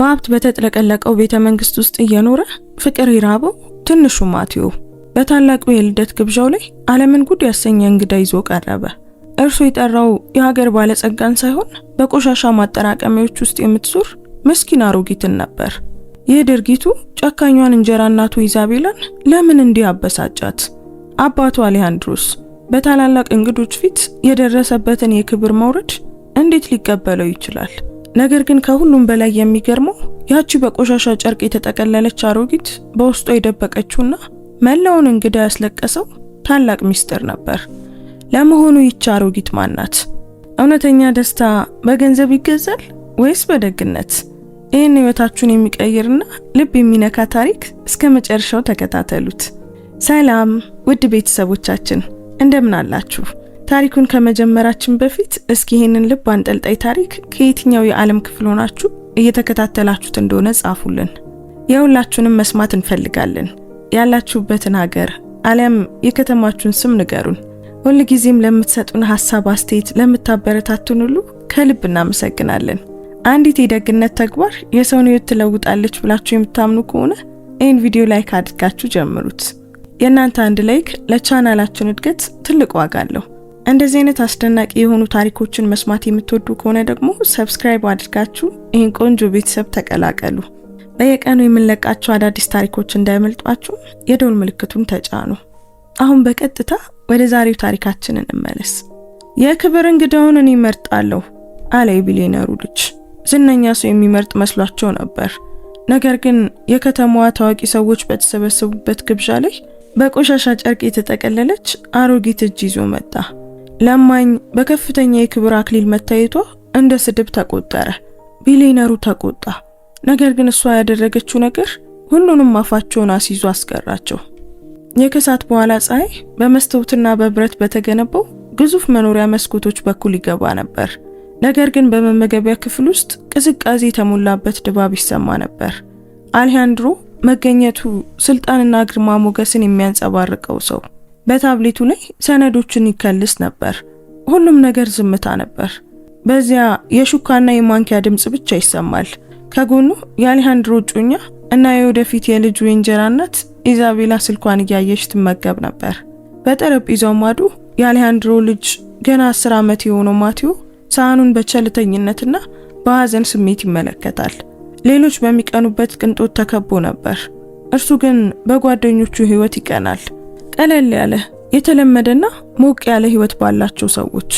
በሀብት በተጥለቀለቀው ቤተ መንግስት ውስጥ እየኖረ ፍቅር ይራበው ትንሹ ማቴዎ በታላቁ የልደት ግብዣው ላይ ዓለምን ጉድ ያሰኘ እንግዳ ይዞ ቀረበ። እርሱ የጠራው የሀገር ባለጸጋን ሳይሆን በቆሻሻ ማጠራቀሚያዎች ውስጥ የምትዞር ምስኪን አሮጊትን ነበር። ይህ ድርጊቱ ጨካኟን እንጀራ እናቱ ኢዛቤላን ለምን እንዲህ አበሳጫት? አባቱ አሌሃንድሮስ በታላላቅ እንግዶች ፊት የደረሰበትን የክብር መውረድ እንዴት ሊቀበለው ይችላል? ነገር ግን ከሁሉም በላይ የሚገርመው ያቺ በቆሻሻ ጨርቅ የተጠቀለለች አሮጊት በውስጧ የደበቀችውና መላውን እንግዳ ያስለቀሰው ታላቅ ሚስጥር ነበር። ለመሆኑ ይቺ አሮጊት ማን ናት? እውነተኛ ደስታ በገንዘብ ይገዛል ወይስ በደግነት? ይህን ህይወታችሁን የሚቀይርና ልብ የሚነካ ታሪክ እስከ መጨረሻው ተከታተሉት። ሰላም ውድ ቤተሰቦቻችን እንደምን አላችሁ? ታሪኩን ከመጀመራችን በፊት እስኪ ይህንን ልብ አንጠልጣይ ታሪክ ከየትኛው የዓለም ክፍል ሆናችሁ እየተከታተላችሁት እንደሆነ ጻፉልን። የሁላችሁንም መስማት እንፈልጋለን። ያላችሁበትን ሀገር አለም የከተማችሁን ስም ንገሩን። ሁልጊዜም ለምትሰጡን ሐሳብ አስተያየት ለምታበረታቱን ሁሉ ከልብ እናመሰግናለን። አንዲት የደግነት ተግባር የሰውን ህይወት ትለውጣለች ብላችሁ የምታምኑ ከሆነ ይህን ቪዲዮ ላይክ አድርጋችሁ ጀምሩት። የእናንተ አንድ ላይክ ለቻናላችን እድገት ትልቅ ዋጋ አለው። እንደዚህ አይነት አስደናቂ የሆኑ ታሪኮችን መስማት የምትወዱ ከሆነ ደግሞ ሰብስክራይብ አድርጋችሁ ይህን ቆንጆ ቤተሰብ ተቀላቀሉ። በየቀኑ የምንለቃቸው አዳዲስ ታሪኮች እንዳይመልጧችሁ የደወል ምልክቱን ተጫኑ። አሁን በቀጥታ ወደ ዛሬው ታሪካችን እንመለስ። የክብር እንግዳውን እኔ እመርጣለሁ አለ የቢሊየነሩ ልጅ። ዝነኛ ሰው የሚመርጥ መስሏቸው ነበር። ነገር ግን የከተማዋ ታዋቂ ሰዎች በተሰበሰቡበት ግብዣ ላይ በቆሻሻ ጨርቅ የተጠቀለለች አሮጊት እጅ ይዞ መጣ። ለማኝ በከፍተኛ የክብር አክሊል መታየቷ እንደ ስድብ ተቆጠረ። ቢሊየነሩ ተቆጣ። ነገር ግን እሷ ያደረገችው ነገር ሁሉንም አፋቸውን አስይዞ አስቀራቸው። የከሳት በኋላ ፀሐይ በመስታወትና በብረት በተገነባው ግዙፍ መኖሪያ መስኮቶች በኩል ይገባ ነበር። ነገር ግን በመመገቢያ ክፍል ውስጥ ቅዝቃዜ የተሞላበት ድባብ ይሰማ ነበር። አሌሃንድሮ መገኘቱ ስልጣንና ግርማ ሞገስን የሚያንጸባርቀው ሰው በታብሌቱ ላይ ሰነዶችን ይከልስ ነበር። ሁሉም ነገር ዝምታ ነበር። በዚያ የሹካና የማንኪያ ድምጽ ብቻ ይሰማል። ከጎኑ የአሌሃንድሮ ጩኛ እና የወደፊት የልጁ እንጀራ እናት ኢዛቤላ ስልኳን እያየች ትመገብ ነበር። በጠረጴዛው ማዶ የአሌሃንድሮ ልጅ ገና 10 ዓመት የሆነው ማቴዎ ሳህኑን በቸልተኝነትና በሐዘን ስሜት ይመለከታል። ሌሎች በሚቀኑበት ቅንጦት ተከቦ ነበር። እርሱ ግን በጓደኞቹ ህይወት ይቀናል። ቀለል ያለ የተለመደና ሞቅ ያለ ህይወት ባላቸው ሰዎች።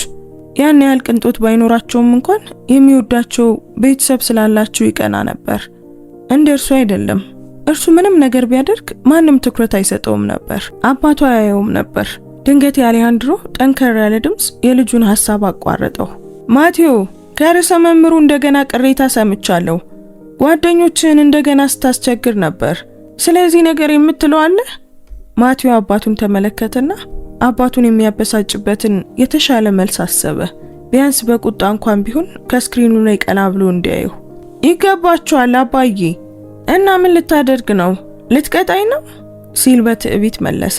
ያን ያህል ቅንጦት ባይኖራቸውም እንኳን የሚወዳቸው ቤተሰብ ስላላቸው ይቀና ነበር። እንደ እርሱ አይደለም። እርሱ ምንም ነገር ቢያደርግ ማንም ትኩረት አይሰጠውም ነበር። አባቱ አያየውም ነበር። ድንገት የአሌሃንድሮ ጠንከር ያለ ድምጽ የልጁን ሐሳብ አቋረጠው። ማቴዎ ከርዕሰ መምህሩ እንደገና ቅሬታ ሰምቻለሁ። ጓደኞችን እንደገና ስታስቸግር ነበር። ስለዚህ ነገር የምትለው አለ? ማቴዎ አባቱን ተመለከተና አባቱን የሚያበሳጭበትን የተሻለ መልስ አሰበ። ቢያንስ በቁጣ እንኳን ቢሆን ከስክሪኑ ላይ ቀና ብሎ እንዲያየው። ይገባቸዋል አባዬ። እና ምን ልታደርግ ነው? ልትቀጣይ ነው? ሲል በትዕቢት መለሰ።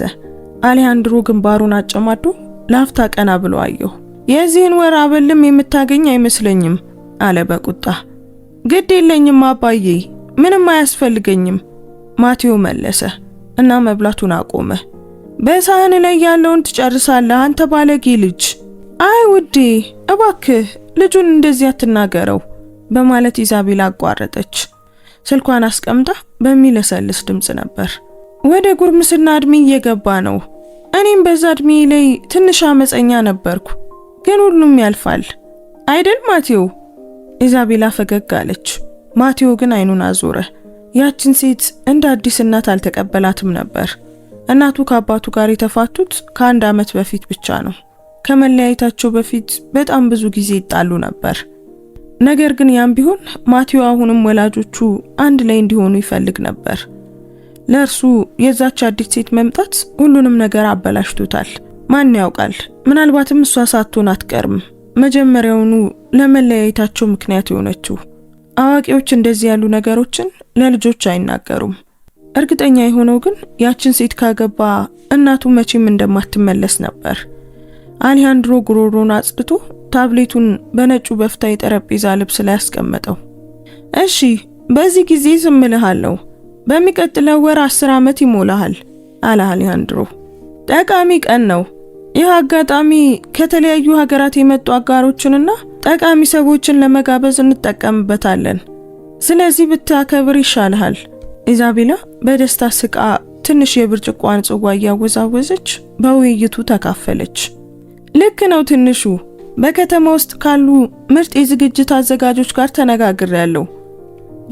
አሌሃንድሮ ግንባሩን አጨማዶ ላፍታ ቀና ብሎ አየው። የዚህን ወር አበልም የምታገኝ አይመስለኝም አለ በቁጣ። ግድ የለኝም አባዬ፣ ምንም አያስፈልገኝም ማቴዎ መለሰ እና መብላቱን አቆመ። በሳህን ላይ ያለውን ትጨርሳለህ አንተ ባለጌ ልጅ። አይ ውዴ እባክህ ልጁን እንደዚህ አትናገረው በማለት ኢዛቤላ አቋረጠች። ስልኳን አስቀምጣ በሚለሰልስ ድምጽ ነበር። ወደ ጉርምስና እድሜ እየገባ ነው። እኔም በዛ እድሜ ላይ ትንሽ አመፀኛ ነበርኩ፣ ግን ሁሉም ያልፋል አይደል ማቴዎ? ኢዛቤላ ፈገግ አለች። ማቴዎ ግን አይኑን አዞረ። ያችን ሴት እንደ አዲስ እናት አልተቀበላትም ነበር። እናቱ ከአባቱ ጋር የተፋቱት ከ1 ዓመት በፊት ብቻ ነው። ከመለያየታቸው በፊት በጣም ብዙ ጊዜ ይጣሉ ነበር። ነገር ግን ያም ቢሆን ማቴዎ አሁንም ወላጆቹ አንድ ላይ እንዲሆኑ ይፈልግ ነበር። ለእርሱ የዛች አዲስ ሴት መምጣት ሁሉንም ነገር አበላሽቶታል። ማን ያውቃል፣ ምናልባትም እሷ ሳትሆን አትቀርም መጀመሪያውኑ ለመለያየታቸው ምክንያት የሆነችው። አዋቂዎች እንደዚህ ያሉ ነገሮችን ለልጆች አይናገሩም። እርግጠኛ የሆነው ግን ያችን ሴት ካገባ እናቱ መቼም እንደማትመለስ ነበር። አሌሃንድሮ ጉሮሮን አጽድቶ ታብሌቱን በነጩ በፍታ የጠረጴዛ ልብስ ላይ አስቀመጠው። እሺ በዚህ ጊዜ ዝም እልሃለሁ። በሚቀጥለው ወር 10 ዓመት ይሞላሃል አለ አሌሃንድሮ። ጠቃሚ ቀን ነው። ይህ አጋጣሚ ከተለያዩ ሀገራት የመጡ አጋሮችንና ጠቃሚ ሰዎችን ለመጋበዝ እንጠቀምበታለን። ስለዚህ ብታከብር ይሻልሃል። ኢዛቤላ በደስታ ስቃ ትንሽ የብርጭቆዋን ጽዋ እያወዛወዘች በውይይቱ ተካፈለች። ልክ ነው ትንሹ፣ በከተማ ውስጥ ካሉ ምርጥ የዝግጅት አዘጋጆች ጋር ተነጋግሬያለሁ።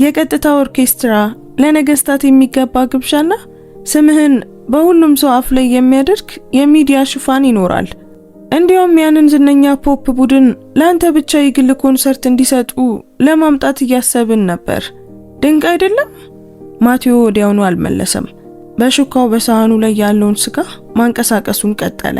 የቀጥታ ኦርኬስትራ፣ ለነገስታት የሚገባ ግብዣና ስምህን በሁሉም ሰው አፍ ላይ የሚያደርግ የሚዲያ ሽፋን ይኖራል። እንዲያውም ያንን ዝነኛ ፖፕ ቡድን ለአንተ ብቻ የግል ኮንሰርት እንዲሰጡ ለማምጣት እያሰብን ነበር። ድንቅ አይደለም? ማቴዎ ወዲያውኑ አልመለሰም። በሹካው በሳህኑ ላይ ያለውን ስጋ ማንቀሳቀሱን ቀጠለ።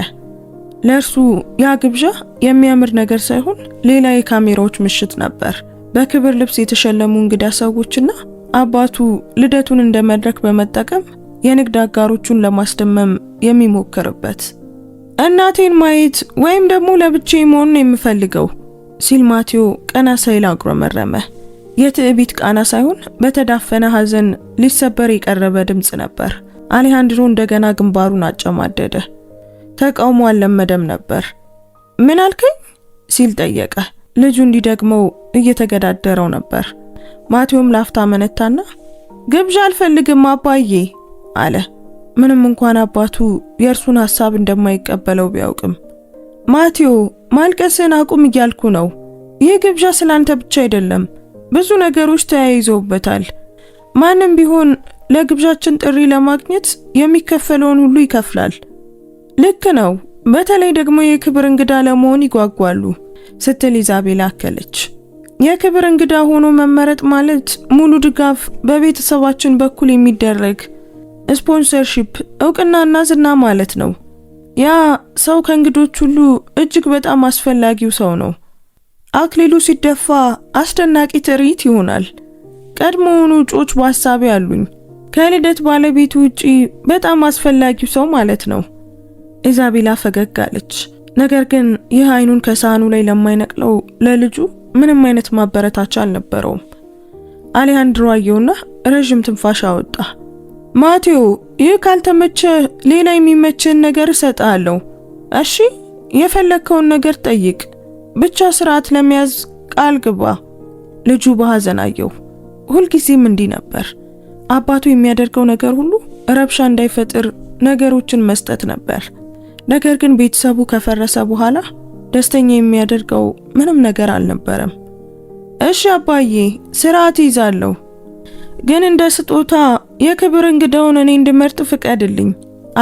ለእርሱ ያ ግብዣ የሚያምር ነገር ሳይሆን ሌላ የካሜራዎች ምሽት ነበር። በክብር ልብስ የተሸለሙ እንግዳ ሰዎችና አባቱ ልደቱን እንደ መድረክ በመጠቀም የንግድ አጋሮቹን ለማስደመም የሚሞክርበት። እናቴን ማየት ወይም ደግሞ ለብቻዬ መሆን ነው የምፈልገው ሲል ማቴዎ ቀና ሳይል አጉረመረመ። የትዕቢት ቃና ሳይሆን በተዳፈነ ሐዘን ሊሰበር የቀረበ ድምጽ ነበር። አሌሃንድሮ እንደገና ግንባሩን አጨማደደ። ተቃውሞ አልለመደም ነበር። ምን አልከኝ ሲል ጠየቀ። ልጁ እንዲደግመው እየተገዳደረው ነበር። ማቴዎም ላፍታ መነታና ግብዣ አልፈልግም አባዬ አለ። ምንም እንኳን አባቱ የእርሱን ሐሳብ እንደማይቀበለው ቢያውቅም። ማቴዎ ማልቀስን አቁም እያልኩ ነው። ይህ ግብዣ ስላንተ ብቻ አይደለም፣ ብዙ ነገሮች ተያይዘውበታል። ማንም ቢሆን ለግብዣችን ጥሪ ለማግኘት የሚከፈለውን ሁሉ ይከፍላል። ልክ ነው፣ በተለይ ደግሞ የክብር እንግዳ ለመሆን ይጓጓሉ ስትል ኢዛቤላ አከለች። የክብር እንግዳ ሆኖ መመረጥ ማለት ሙሉ ድጋፍ በቤተሰባችን በኩል የሚደረግ ስፖንሰርሺፕ፣ እውቅናና ዝና ማለት ነው። ያ ሰው ከእንግዶች ሁሉ እጅግ በጣም አስፈላጊው ሰው ነው። አክሊሉ ሲደፋ አስደናቂ ትርኢት ይሆናል። ቀድሞውኑ እጩዎች በሐሳቤ አሉኝ። ከልደት ባለቤቱ ውጪ በጣም አስፈላጊው ሰው ማለት ነው። ኢዛቤላ ፈገግ አለች። ነገር ግን ይህ አይኑን ከሳህኑ ላይ ለማይነቅለው ለልጁ ምንም አይነት ማበረታቻ አልነበረውም። አሌሃንድሮ አየውና ረጅም ትንፋሽ አወጣ። ማቴዎ ይህ ካልተመቸ ሌላ የሚመችህን ነገር እሰጥሃለሁ። እሺ፣ የፈለግከውን ነገር ጠይቅ፣ ብቻ ስርዓት ለመያዝ ቃል ግባ። ልጁ በሐዘን አየው። ሁልጊዜም እንዲህ ነበር። አባቱ የሚያደርገው ነገር ሁሉ ረብሻ እንዳይፈጥር ነገሮችን መስጠት ነበር። ነገር ግን ቤተሰቡ ከፈረሰ በኋላ ደስተኛ የሚያደርገው ምንም ነገር አልነበረም። እሺ አባዬ፣ ስርዓት ይዛለሁ፣ ግን እንደ ስጦታ የክብር እንግዳውን እኔ እንድመርጥ ፍቀድልኝ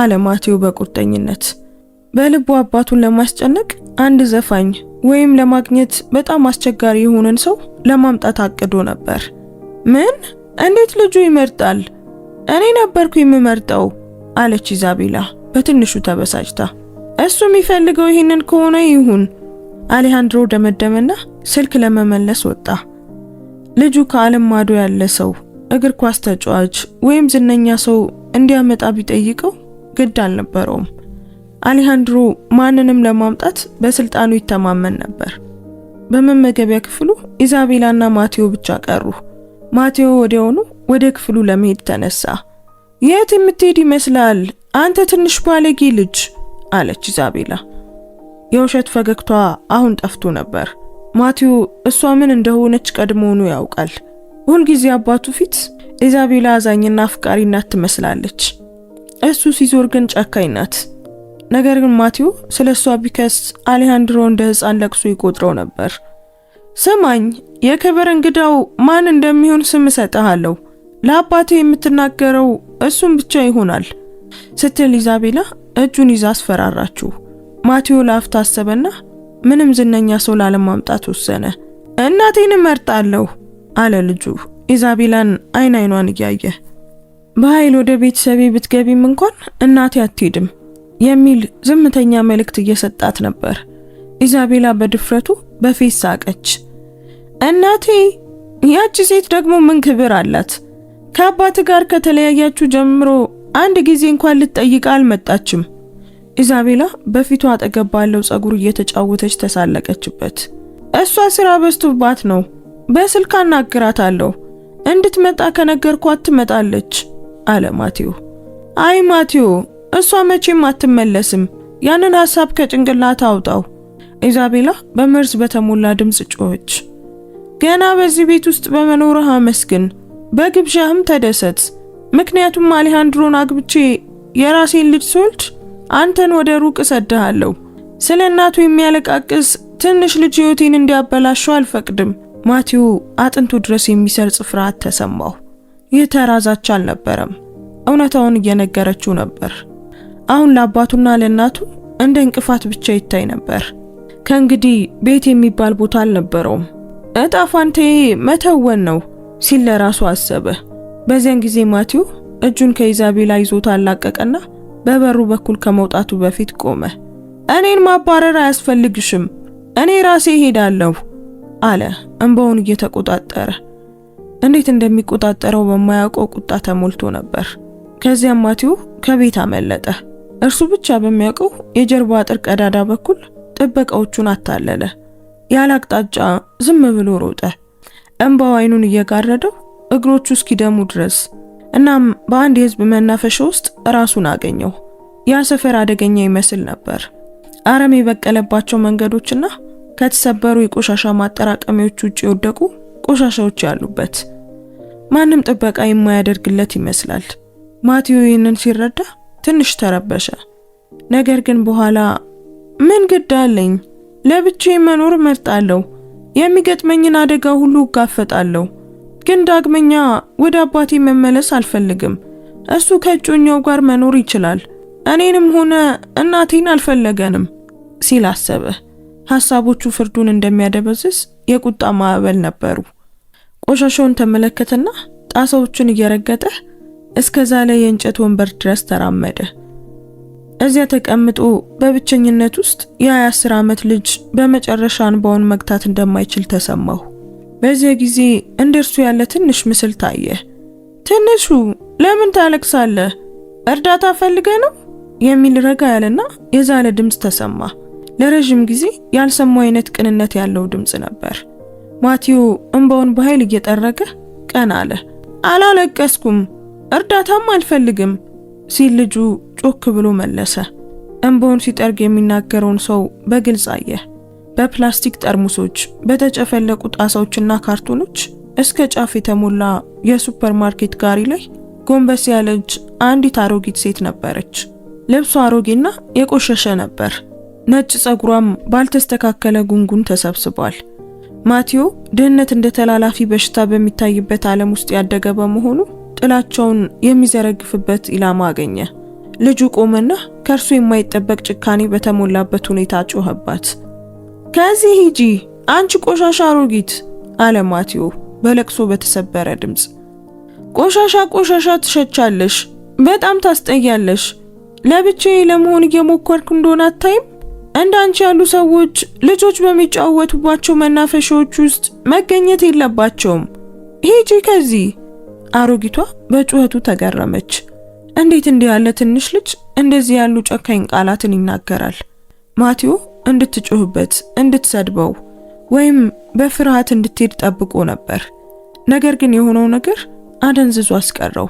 አለ ማቴዎ በቁርጠኝነት። በልቡ አባቱን ለማስጨነቅ አንድ ዘፋኝ ወይም ለማግኘት በጣም አስቸጋሪ የሆነን ሰው ለማምጣት አቅዶ ነበር። ምን? እንዴት ልጁ ይመርጣል? እኔ ነበርኩ የምመርጠው አለች ኢዛቤላ በትንሹ ተበሳጭታ። እሱ የሚፈልገው ይሄንን ከሆነ ይሁን አሌሃንድሮ ደመደመና ስልክ ለመመለስ ወጣ። ልጁ ከዓለም ማዶ ያለ ሰው፣ እግር ኳስ ተጫዋች ወይም ዝነኛ ሰው እንዲያመጣ ቢጠይቀው ግድ አልነበረውም። አሌሃንድሮ ማንንም ለማምጣት በስልጣኑ ይተማመን ነበር። በመመገቢያ ክፍሉ ኢዛቤላና ማቴዎ ብቻ ቀሩ። ማቴዎ ወዲያውኑ ወደ ክፍሉ ለመሄድ ተነሳ። የት የምትሄድ ይመስላል አንተ ትንሽ ባለጌ ልጅ አለች ኢዛቤላ። የውሸት ፈገግቷ አሁን ጠፍቶ ነበር። ማቴዎ እሷ ምን እንደሆነች ቀድሞውኑ ያውቃል። ሁልጊዜ አባቱ ፊት ኢዛቤላ አዛኝና አፍቃሪ ናት ትመስላለች። እሱ ሲዞር ግን ጨካኝ ናት። ነገር ግን ማቴዎ ስለሷ ቢከስ አሌሃንድሮ እንደ ሕፃን ለቅሶ ይቆጥረው ነበር። ስማኝ፣ የክብር እንግዳው ማን እንደሚሆን ስም እሰጥሃለሁ። ለአባቴ የምትናገረው እሱም ብቻ ይሆናል ስትል ኢዛቤላ እጁን ይዛ አስፈራራችው። ማቴዎ ለአፍታ አሰበና ምንም ዝነኛ ሰው ላለማምጣት ወሰነ። እናቴን እመርጣለሁ አለ ልጁ ኢዛቤላን አይን አይኗን እያየ። በኃይል ወደ ቤተሰቤ ብትገቢም እንኳን እናቴ አትሄድም የሚል ዝምተኛ መልእክት እየሰጣት ነበር። ኢዛቤላ በድፍረቱ በፌስ ሳቀች። እናቴ? ያቺ ሴት ደግሞ ምን ክብር አላት? ከአባት ጋር ከተለያያችሁ ጀምሮ አንድ ጊዜ እንኳን ልትጠይቅ አልመጣችም። ኢዛቤላ በፊቷ አጠገብ ባለው ጸጉር እየተጫወተች ተሳለቀችበት። እሷ ስራ በዝቶባት ነው። በስልክ አናግራታለሁ። እንድትመጣ ከነገርኳት ትመጣለች አለ ማቴዎ። አይ ማቴዎ፣ እሷ መቼም አትመለስም። ያንን ሐሳብ ከጭንቅላት አውጣው። ኢዛቤላ በመርዝ በተሞላ ድምጽ ጮኸች። ገና በዚህ ቤት ውስጥ በመኖርህ አመስግን፣ በግብዣህም ተደሰት። ምክንያቱም አሌሃንድሮን አግብቼ የራሴን ልጅ ስወልድ አንተን ወደ ሩቅ እሰድሃለሁ። ስለ እናቱ የሚያለቃቅስ ትንሽ ልጅ ሕይወቴን እንዲያበላሸው አልፈቅድም። ማቴዎ አጥንቱ ድረስ የሚሰርጽ ፍርሃት ተሰማው። ይህ ተራዛች አልነበረም፣ እውነታውን እየነገረችው ነበር። አሁን ለአባቱና ለእናቱ እንደ እንቅፋት ብቻ ይታይ ነበር። ከእንግዲህ ቤት የሚባል ቦታ አልነበረውም። እጣ ፋንታዬ መተወን ነው ሲል ለራሱ አሰበ። በዚያን ጊዜ ማቴዎ እጁን ከኢዛቤላ ይዞት አላቀቀና በበሩ በኩል ከመውጣቱ በፊት ቆመ። እኔን ማባረር አያስፈልግሽም፣ እኔ ራሴ ሄዳለሁ አለ እንባውን እየተቆጣጠረ። እንዴት እንደሚቆጣጠረው በማያውቀው ቁጣ ተሞልቶ ነበር። ከዚያም ማቴዎ ከቤት አመለጠ። እርሱ ብቻ በሚያውቀው የጀርባ አጥር ቀዳዳ በኩል ጥበቃዎቹን አታለለ። ያለ አቅጣጫ ዝም ብሎ ሮጠ። እንባው አይኑን እየጋረደው እግሮቹ እስኪደሙ ድረስ። እናም በአንድ የህዝብ መናፈሻ ውስጥ ራሱን አገኘው። ያ ሰፈር አደገኛ ይመስል ነበር። አረም የበቀለባቸው መንገዶችና ከተሰበሩ የቆሻሻ ማጠራቀሚያዎች ውጭ የወደቁ ቆሻሻዎች ያሉበት፣ ማንም ጥበቃ የማያደርግለት ይመስላል። ማቴዎ ይህንን ሲረዳ ትንሽ ተረበሸ። ነገር ግን በኋላ ምን ግድ አለኝ? ለብቻዬ መኖር እመርጣለሁ። የሚገጥመኝን አደጋ ሁሉ እጋፈጣለሁ። ግን ዳግመኛ ወደ አባቴ መመለስ አልፈልግም። እሱ ከእጮኛው ጋር መኖር ይችላል። እኔንም ሆነ እናቴን አልፈለገንም ሲል አሰበ። ሐሳቦቹ ፍርዱን እንደሚያደበዝዝ የቁጣ ማዕበል ነበሩ። ቆሻሻውን ተመለከተና ጣሳዎችን እየረገጠ እስከዛ ላይ የእንጨት ወንበር ድረስ ተራመደ። እዚያ ተቀምጦ በብቸኝነት ውስጥ የ10 ዓመት ልጅ በመጨረሻ እንባውን መግታት እንደማይችል ተሰማው። በዚያ ጊዜ እንደርሱ ያለ ትንሽ ምስል ታየ። ትንሹ ለምን ታለቅሳለህ? እርዳታ ፈልገህ ነው? የሚል ረጋ ያለና የዛለ ድምጽ ተሰማ። ለረጅም ጊዜ ያልሰማው አይነት ቅንነት ያለው ድምጽ ነበር። ማቴዎ እንባውን በኃይል እየጠረገ ቀና አለ። አላለቀስኩም፣ እርዳታም አልፈልግም ሲል ልጁ ጮክ ብሎ መለሰ። እንባውን ሲጠርግ የሚናገረውን ሰው በግልጽ አየ። በፕላስቲክ ጠርሙሶች፣ በተጨፈለቁ ጣሳዎችና ካርቶኖች እስከ ጫፍ የተሞላ የሱፐርማርኬት ጋሪ ላይ ጎንበስ ያለች አንዲት አሮጊት ሴት ነበረች። ልብሷ አሮጌና የቆሸሸ ነበር። ነጭ ጸጉሯም ባልተስተካከለ ጉንጉን ተሰብስቧል። ማቴዎ ድህነት እንደ ተላላፊ በሽታ በሚታይበት ዓለም ውስጥ ያደገ በመሆኑ ጥላቸውን የሚዘረግፍበት ኢላማ አገኘ። ልጁ ቆመና ከእርሱ የማይጠበቅ ጭካኔ በተሞላበት ሁኔታ ጮኸባት። ከዚህ ሂጂ አንቺ ቆሻሻ አሮጊት አለ ማቴዎ በለቅሶ በተሰበረ ድምጽ። ቆሻሻ ትሸቻለሽ፣ በጣም ታስጠያለሽ። ለብቻዬ ለመሆን እየሞከርኩ እንደሆነ አታይም? እንዳንቺ ያሉ ሰዎች ልጆች በሚጫወቱባቸው መናፈሻዎች ውስጥ መገኘት የለባቸውም። ሂጂ ከዚህ። አሮጊቷ በጩኸቱ ተገረመች። እንዴት እንዲህ ያለ ትንሽ ልጅ እንደዚህ ያሉ ጨካኝ ቃላትን ይናገራል? ማቴዎ እንድትጮህበት፣ እንድትሰድበው ወይም በፍርሃት እንድትሄድ ጠብቆ ነበር። ነገር ግን የሆነው ነገር አደንዝዞ አስቀረው።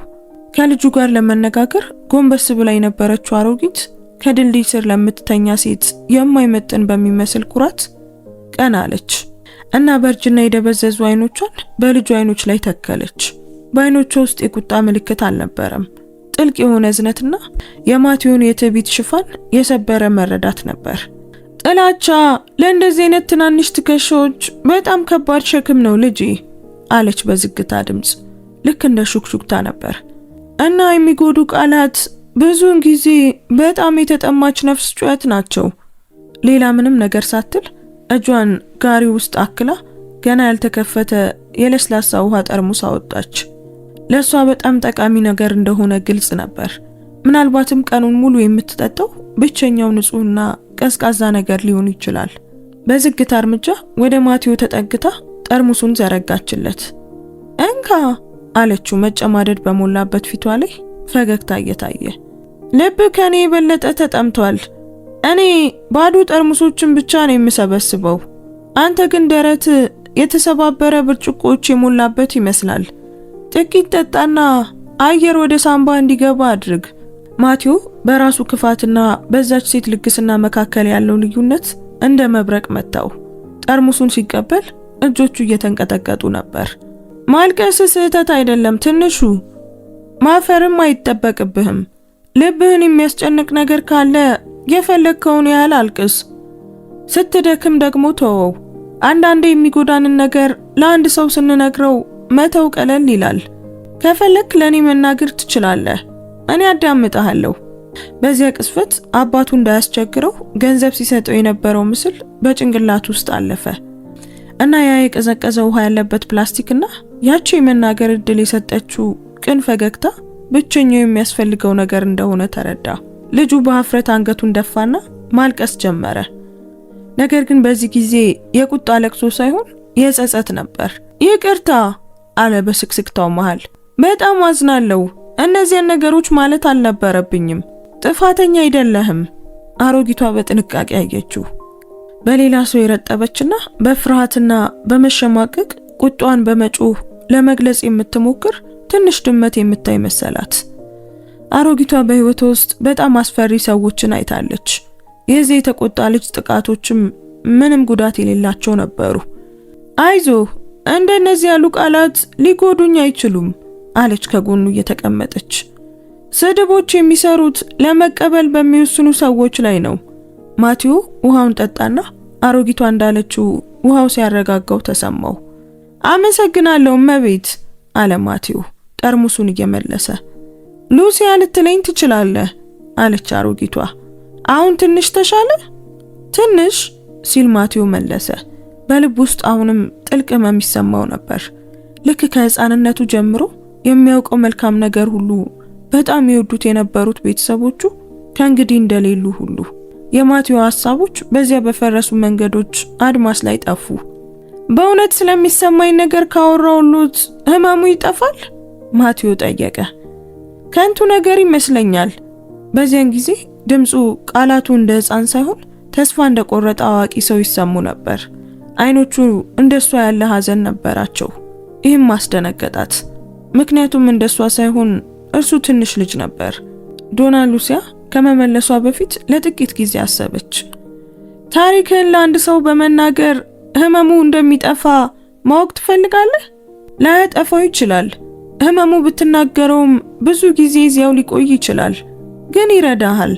ከልጁ ጋር ለመነጋገር ጎንበስ ብላ የነበረችው አሮጊት ከድልድይ ስር ለምትተኛ ሴት የማይመጥን በሚመስል ኩራት ቀና አለች እና በእርጅና የደበዘዙ አይኖቿን በልጁ አይኖች ላይ ተከለች። በአይኖቿ ውስጥ የቁጣ ምልክት አልነበረም። ጥልቅ የሆነ እዝነትና የማቴዎን የትዕቢት ሽፋን የሰበረ መረዳት ነበር። ጥላቻ ለእንደዚህ አይነት ትናንሽ ትከሻዎች በጣም ከባድ ሸክም ነው ልጄ አለች በዝግታ ድምጽ። ልክ እንደ ሹክሹክታ ነበር እና የሚጎዱ ቃላት ብዙውን ጊዜ በጣም የተጠማች ነፍስ ጩኸት ናቸው። ሌላ ምንም ነገር ሳትል እጇን ጋሪ ውስጥ አክላ ገና ያልተከፈተ የለስላሳ ውሃ ጠርሙስ አወጣች። ለሷ በጣም ጠቃሚ ነገር እንደሆነ ግልጽ ነበር። ምናልባትም ቀኑን ሙሉ የምትጠጣው ብቸኛው ንጹህና ቀዝቃዛ ነገር ሊሆን ይችላል። በዝግታ እርምጃ ወደ ማቴዎ ተጠግታ ጠርሙሱን ዘረጋችለት። እንካ አለችው መጨማደድ በሞላበት ፊቷ ላይ ፈገግታ እየታየ። ልብ ከኔ የበለጠ ተጠምቷል። እኔ ባዶ ጠርሙሶችን ብቻ ነው የምሰበስበው። አንተ ግን ደረት የተሰባበረ ብርጭቆዎች የሞላበት ይመስላል። ጥቂት ጠጣና አየር ወደ ሳምባ እንዲገባ አድርግ። ማቴዎ በራሱ ክፋትና በዛች ሴት ልግስና መካከል ያለው ልዩነት እንደ መብረቅ መታው። ጠርሙሱን ሲቀበል እጆቹ እየተንቀጠቀጡ ነበር። ማልቀስ ስህተት አይደለም ትንሹ፣ ማፈርም አይጠበቅብህም። ልብህን የሚያስጨንቅ ነገር ካለ የፈለግከውን ያህል አልቅስ። ስትደክም ደግሞ ተወው። አንዳንዴ የሚጎዳንን ነገር ለአንድ ሰው ስንነግረው መተው ቀለል ይላል። ከፈለክ ለኔ መናገር ትችላለህ፣ እኔ አዳምጣለሁ። በዚያ ቅስፈት አባቱ እንዳያስቸግረው ገንዘብ ሲሰጠው የነበረው ምስል በጭንቅላት ውስጥ አለፈ እና ያ የቀዘቀዘ ውሃ ያለበት ፕላስቲክና ያቺ የመናገር እድል የሰጠችው ቅን ፈገግታ ብቸኛው የሚያስፈልገው ነገር እንደሆነ ተረዳ። ልጁ በአፍረት አንገቱን ደፋና ማልቀስ ጀመረ። ነገር ግን በዚህ ጊዜ የቁጣ ለቅሶ ሳይሆን የጸጸት ነበር። ይቅርታ አለ በስክስክታው መሃል። በጣም አዝናለሁ። እነዚያን ነገሮች ማለት አልነበረብኝም። ጥፋተኛ አይደለህም። አሮጊቷ በጥንቃቄ አየችው። በሌላ ሰው የረጠበችና በፍርሃትና በመሸማቀቅ ቁጣዋን በመጮህ ለመግለጽ የምትሞክር ትንሽ ድመት የምታይ መሰላት። አሮጊቷ በህይወቷ ውስጥ በጣም አስፈሪ ሰዎችን አይታለች። የዚህ የተቆጣ ልጅ ጥቃቶችም ምንም ጉዳት የሌላቸው ነበሩ። አይዞህ፣ እንደነዚህ ያሉ ቃላት ሊጎዱኝ አይችሉም አለች ከጎኑ እየተቀመጠች። ስድቦች የሚሰሩት ለመቀበል በሚወስኑ ሰዎች ላይ ነው። ማቴዎ ውሃውን ጠጣና አሮጊቷ እንዳለችው ውሃው ሲያረጋጋው ተሰማው። አመሰግናለሁ እመቤት አለ ማቴዎ ጠርሙሱን እየመለሰ። ሉሲያ ልትለኝ ትችላለህ አለች አሮጊቷ። አሁን ትንሽ ተሻለ? ትንሽ ሲል ማቴዎ መለሰ። በልብ ውስጥ አሁንም ጥልቅ ህመም ይሰማው ነበር። ልክ ከህፃንነቱ ጀምሮ የሚያውቀው መልካም ነገር ሁሉ በጣም ይወዱት የነበሩት ቤተሰቦቹ ከእንግዲህ እንደሌሉ ሁሉ የማቴዎ ሐሳቦች በዚያ በፈረሱ መንገዶች አድማስ ላይ ጠፉ። በእውነት ስለሚሰማኝ ነገር ካወራውሉት ህመሙ ይጠፋል? ማቴዎ ጠየቀ። ከንቱ ነገር ይመስለኛል። በዚያን ጊዜ ድምፁ ቃላቱ እንደ ህፃን ሳይሆን ተስፋ እንደቆረጠ አዋቂ ሰው ይሰሙ ነበር። አይኖቹ እንደሷ ያለ ሐዘን ነበራቸው። ይህም ማስደነገጣት። ምክንያቱም እንደሷ ሳይሆን እርሱ ትንሽ ልጅ ነበር። ዶና ሉሲያ ከመመለሷ በፊት ለጥቂት ጊዜ አሰበች። ታሪክን ለአንድ ሰው በመናገር ህመሙ እንደሚጠፋ ማወቅ ትፈልጋለህ? ላያጠፋው ይችላል። ህመሙ ብትናገረውም ብዙ ጊዜ እዚያው ሊቆይ ይችላል፣ ግን ይረዳሃል።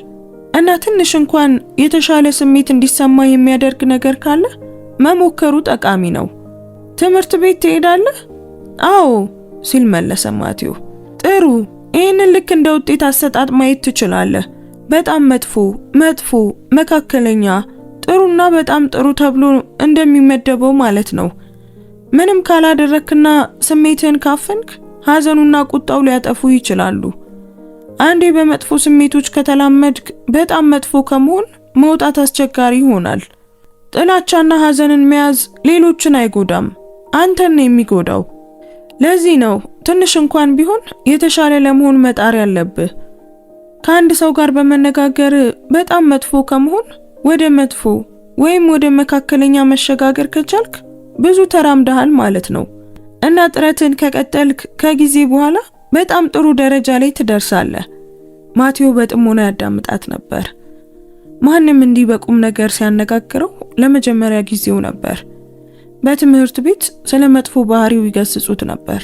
እና ትንሽ እንኳን የተሻለ ስሜት እንዲሰማ የሚያደርግ ነገር ካለ መሞከሩ ጠቃሚ ነው። ትምህርት ቤት ትሄዳለህ? አዎ ሲል መለሰ ማቴዎ። ጥሩ፣ ይህንን ልክ እንደ ውጤት አሰጣጥ ማየት ትችላለህ። በጣም መጥፎ፣ መካከለኛ፣ ጥሩና በጣም ጥሩ ተብሎ እንደሚመደበው ማለት ነው። ምንም ካላደረክና ስሜትህን ካፈንክ ሐዘኑና ቁጣው ሊያጠፉ ይችላሉ። አንዴ በመጥፎ ስሜቶች ከተላመድክ በጣም መጥፎ ከመሆን መውጣት አስቸጋሪ ይሆናል። ጥላቻና ሐዘንን መያዝ ሌሎችን አይጎዳም፣ አንተን ነው የሚጎዳው። ለዚህ ነው ትንሽ እንኳን ቢሆን የተሻለ ለመሆን መጣር ያለብህ። ከአንድ ሰው ጋር በመነጋገር በጣም መጥፎ ከመሆን ወደ መጥፎ ወይም ወደ መካከለኛ መሸጋገር ከቻልክ ብዙ ተራምደሃል ማለት ነው እና ጥረትን ከቀጠልክ ከጊዜ በኋላ በጣም ጥሩ ደረጃ ላይ ትደርሳለህ። ማቴዎ በጥሞና ያዳምጣት ነበር። ማንም እንዲህ በቁም ነገር ሲያነጋግረው ለመጀመሪያ ጊዜው ነበር። በትምህርት ቤት ስለ መጥፎ ባህሪው ይገስጹት ነበር።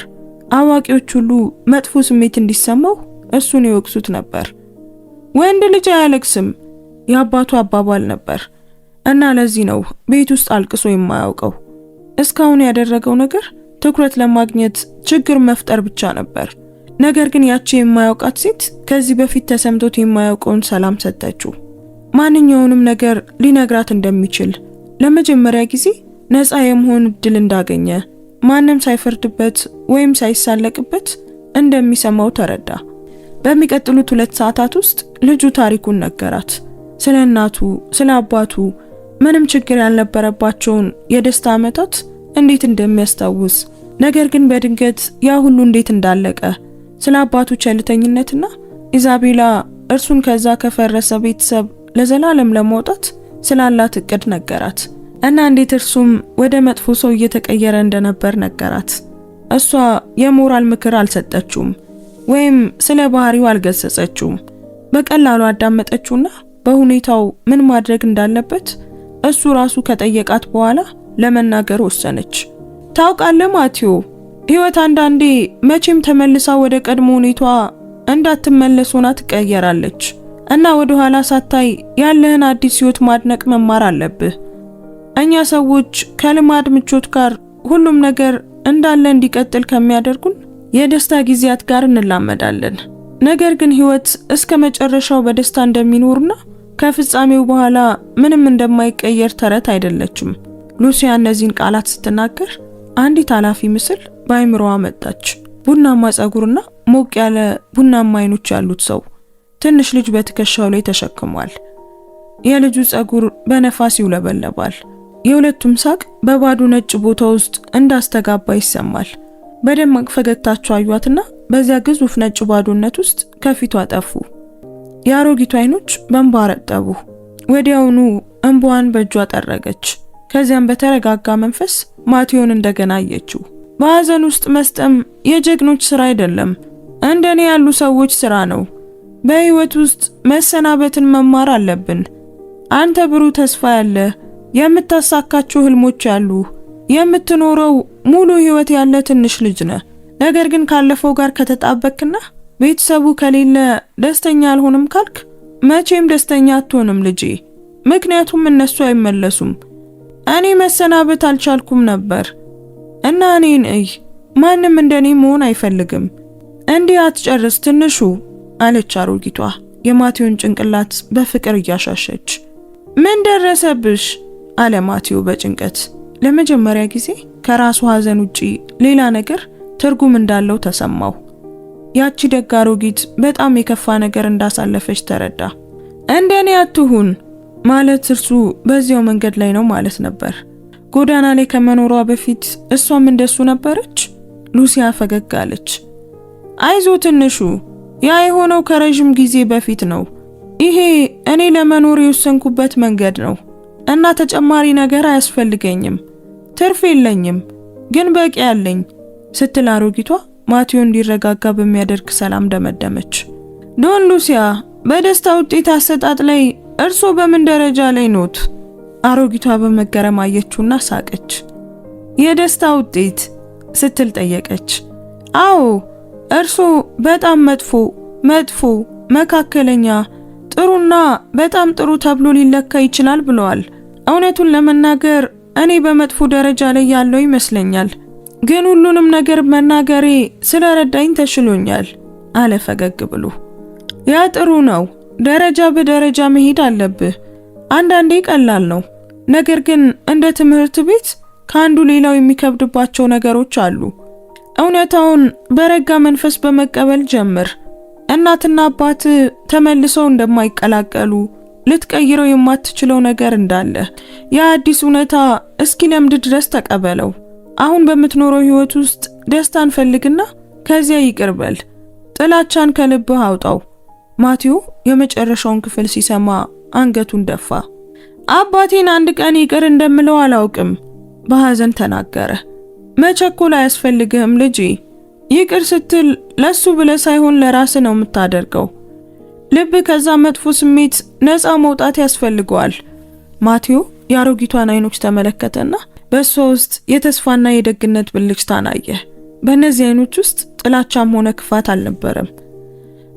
አዋቂዎች ሁሉ መጥፎ ስሜት እንዲሰማው እሱን ይወቅሱት ነበር። ወንድ ልጅ አያለቅስም የአባቱ አባባል ነበር እና ለዚህ ነው ቤት ውስጥ አልቅሶ የማያውቀው። እስካሁን ያደረገው ነገር ትኩረት ለማግኘት ችግር መፍጠር ብቻ ነበር። ነገር ግን ያቺ የማያውቃት ሴት ከዚህ በፊት ተሰምቶት የማያውቀውን ሰላም ሰጠችው። ማንኛውንም ነገር ሊነግራት እንደሚችል፣ ለመጀመሪያ ጊዜ ነፃ የመሆን እድል እንዳገኘ፣ ማንም ሳይፈርድበት ወይም ሳይሳለቅበት እንደሚሰማው ተረዳ። በሚቀጥሉት 2 ሰዓታት ውስጥ ልጁ ታሪኩን ነገራት። ስለ እናቱ፣ ስለ አባቱ፣ ምንም ችግር ያልነበረባቸውን የደስታ ዓመታት እንዴት እንደሚያስታውስ፣ ነገር ግን በድንገት ያ ሁሉ እንዴት እንዳለቀ፣ ስለ አባቱ ቸልተኝነትና ኢዛቤላ እርሱን ከዛ ከፈረሰ ቤተሰብ ለዘላለም ለማውጣት ስላላት እቅድ ነገራት እና እንዴት እርሱም ወደ መጥፎ ሰው እየተቀየረ እንደነበር ነገራት። እሷ የሞራል ምክር አልሰጠችውም ወይም ስለ ባህሪው አልገሰጸችውም። በቀላሉ አዳመጠችውና በሁኔታው ምን ማድረግ እንዳለበት እሱ ራሱ ከጠየቃት በኋላ ለመናገር ወሰነች። ታውቃለህ ማቲዮ፣ ህይወት አንዳንዴ መቼም ተመልሳ ወደ ቀድሞ ሁኔታዋ እንዳትመለስ ሆና ትቀየራለች እና ወደ ኋላ ሳታይ ያለህን አዲስ ህይወት ማድነቅ መማር አለብህ። እኛ ሰዎች ከልማድ ምቾት ጋር ሁሉም ነገር እንዳለ እንዲቀጥል ከሚያደርጉን የደስታ ጊዜያት ጋር እንላመዳለን። ነገር ግን ህይወት እስከ መጨረሻው በደስታ እንደሚኖርና ከፍጻሜው በኋላ ምንም እንደማይቀየር ተረት አይደለችም። ሉሲያ እነዚህን ቃላት ስትናገር አንዲት ኃላፊ ምስል በአይምሮዋ መጣች። ቡናማ ጸጉርና ሞቅ ያለ ቡናማ አይኖች ያሉት ሰው ትንሽ ልጅ በትከሻው ላይ ተሸክሟል። የልጁ ጸጉር በነፋስ ይውለበለባል። የሁለቱም ሳቅ በባዶ ነጭ ቦታ ውስጥ እንዳስተጋባ ይሰማል። በደማቅ ፈገግታቸው አዩአትና በዚያ ግዙፍ ነጭ ባዶነት ውስጥ ከፊቷ ጠፉ። የአሮጊቱ አይኖች በእንባ ረጠቡ። ወዲያውኑ እንባዋን በእጇ ጠረገች። ከዚያም በተረጋጋ መንፈስ ማቲዮን እንደገና አየችው። በሐዘን ውስጥ መስጠም የጀግኖች ስራ አይደለም፣ እንደኔ ያሉ ሰዎች ስራ ነው። በህይወት ውስጥ መሰናበትን መማር አለብን። አንተ ብሩህ ተስፋ ያለ የምታሳካቸው ህልሞች ያሉ የምትኖረው ሙሉ ህይወት ያለ ትንሽ ልጅ ነህ። ነገር ግን ካለፈው ጋር ከተጣበቅና ቤተሰቡ ከሌለ ደስተኛ አልሆንም ካልክ መቼም ደስተኛ አትሆንም ልጄ። ምክንያቱም እነሱ አይመለሱም። እኔ መሰናበት አልቻልኩም ነበር እና እኔን ማንም እንደኔ መሆን አይፈልግም። እንዲህ አትጨርስ ትንሹ አለች አሮጊቷ የማቲዮን ጭንቅላት በፍቅር እያሻሸች። ምን ደረሰብሽ? አለ ማቲዮ በጭንቀት። ለመጀመሪያ ጊዜ ከራሱ ሐዘን ውጪ ሌላ ነገር ትርጉም እንዳለው ተሰማው። ያቺ ደግ አሮጊት በጣም የከፋ ነገር እንዳሳለፈች ተረዳ። እንደኔ አትሁን ማለት እርሱ በዚያው መንገድ ላይ ነው ማለት ነበር። ጎዳና ላይ ከመኖሯ በፊት እሷም እንደሱ ነበረች። ሉሲያ ፈገግ አለች። አይዞ ትንሹ፣ ያ የሆነው ከረጅም ጊዜ በፊት ነው። ይሄ እኔ ለመኖር የወሰንኩበት መንገድ ነው እና ተጨማሪ ነገር አያስፈልገኝም። ትርፍ የለኝም፣ ግን በቂ ያለኝ ስትል አሮጊቷ ማቲዮ እንዲረጋጋ በሚያደርግ ሰላም ደመደመች። ዶን ሉሲያ፣ በደስታ ውጤት አሰጣጥ ላይ እርሶ በምን ደረጃ ላይ ኖት? አሮጊቷ በመገረም አየችውና ሳቀች። የደስታ ውጤት ስትል ጠየቀች። አዎ፣ እርሶ በጣም መጥፎ፣ መካከለኛ፣ ጥሩና በጣም ጥሩ ተብሎ ሊለካ ይችላል ብለዋል። እውነቱን ለመናገር እኔ በመጥፎ ደረጃ ላይ ያለው ይመስለኛል፣ ግን ሁሉንም ነገር መናገሬ ስለረዳኝ ተሽሎኛል አለ ፈገግ ብሎ። ያ ጥሩ ነው። ደረጃ በደረጃ መሄድ አለብህ። አንዳንዴ ቀላል ነው፣ ነገር ግን እንደ ትምህርት ቤት ከአንዱ ሌላው የሚከብድባቸው ነገሮች አሉ። እውነታውን በረጋ መንፈስ በመቀበል ጀምር። እናትና አባት ተመልሰው እንደማይቀላቀሉ፣ ልትቀይረው የማትችለው ነገር እንዳለ የአዲስ እውነታ እስኪለምድ ድረስ ተቀበለው። አሁን በምትኖረው ህይወት ውስጥ ደስታን ፈልግና ከዚያ ይቅርበል። ጥላቻን ከልብህ አውጣው። ማቲዮ የመጨረሻውን ክፍል ሲሰማ አንገቱን ደፋ። አባቴን አንድ ቀን ይቅር እንደምለው አላውቅም በሐዘን ተናገረ። መቸኮል አያስፈልግህም ልጄ። ይቅር ስትል ለሱ ብለህ ሳይሆን ለራስ ነው የምታደርገው። ልብ ከዛ መጥፎ ስሜት ነፃ መውጣት ያስፈልገዋል። ማቲዮ የአሮጊቷን አይኖች ተመለከተና በሷ ውስጥ የተስፋና የደግነት ብልጭታን አየ። በእነዚህ አይኖች ውስጥ ጥላቻም ሆነ ክፋት አልነበረም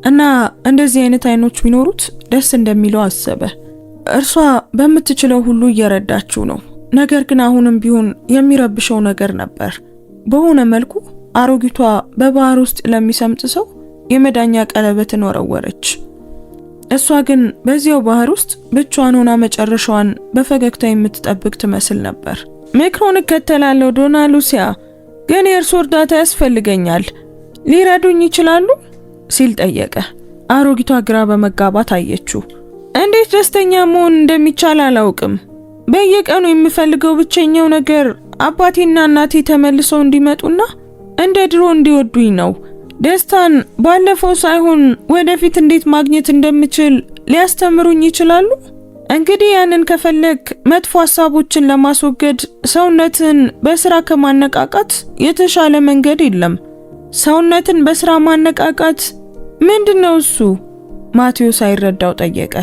እና እንደዚህ አይነት አይኖች ቢኖሩት ደስ እንደሚለው አሰበ። እርሷ በምትችለው ሁሉ እየረዳችው ነው። ነገር ግን አሁንም ቢሆን የሚረብሸው ነገር ነበር። በሆነ መልኩ አሮጊቷ በባህር ውስጥ ለሚሰምጥ ሰው የመዳኛ ቀለበትን ወረወረች። እሷ ግን በዚያው ባህር ውስጥ ብቻዋን ሆና መጨረሻዋን በፈገግታ የምትጠብቅ ትመስል ነበር። ምክሮን እከተላለሁ ዶና ሉሲያ፣ ግን የእርሱ እርዳታ ያስፈልገኛል። ሊረዱኝ ይችላሉ? ሲል ጠየቀ። አሮጊቷ ግራ በመጋባት አየችው። እንዴት ደስተኛ መሆን እንደሚቻል አላውቅም። በየቀኑ የምፈልገው ብቸኛው ነገር አባቴና እናቴ ተመልሰው እንዲመጡና እንደ ድሮ እንዲወዱኝ ነው። ደስታን ባለፈው ሳይሆን ወደፊት እንዴት ማግኘት እንደምችል ሊያስተምሩኝ ይችላሉ? እንግዲህ ያንን ከፈለክ መጥፎ ሐሳቦችን ለማስወገድ ሰውነትን በስራ ከማነቃቃት የተሻለ መንገድ የለም። ሰውነትን በስራ ማነቃቃት ምንድነው እሱ? ማቴዎስ ሳይረዳው ጠየቀ።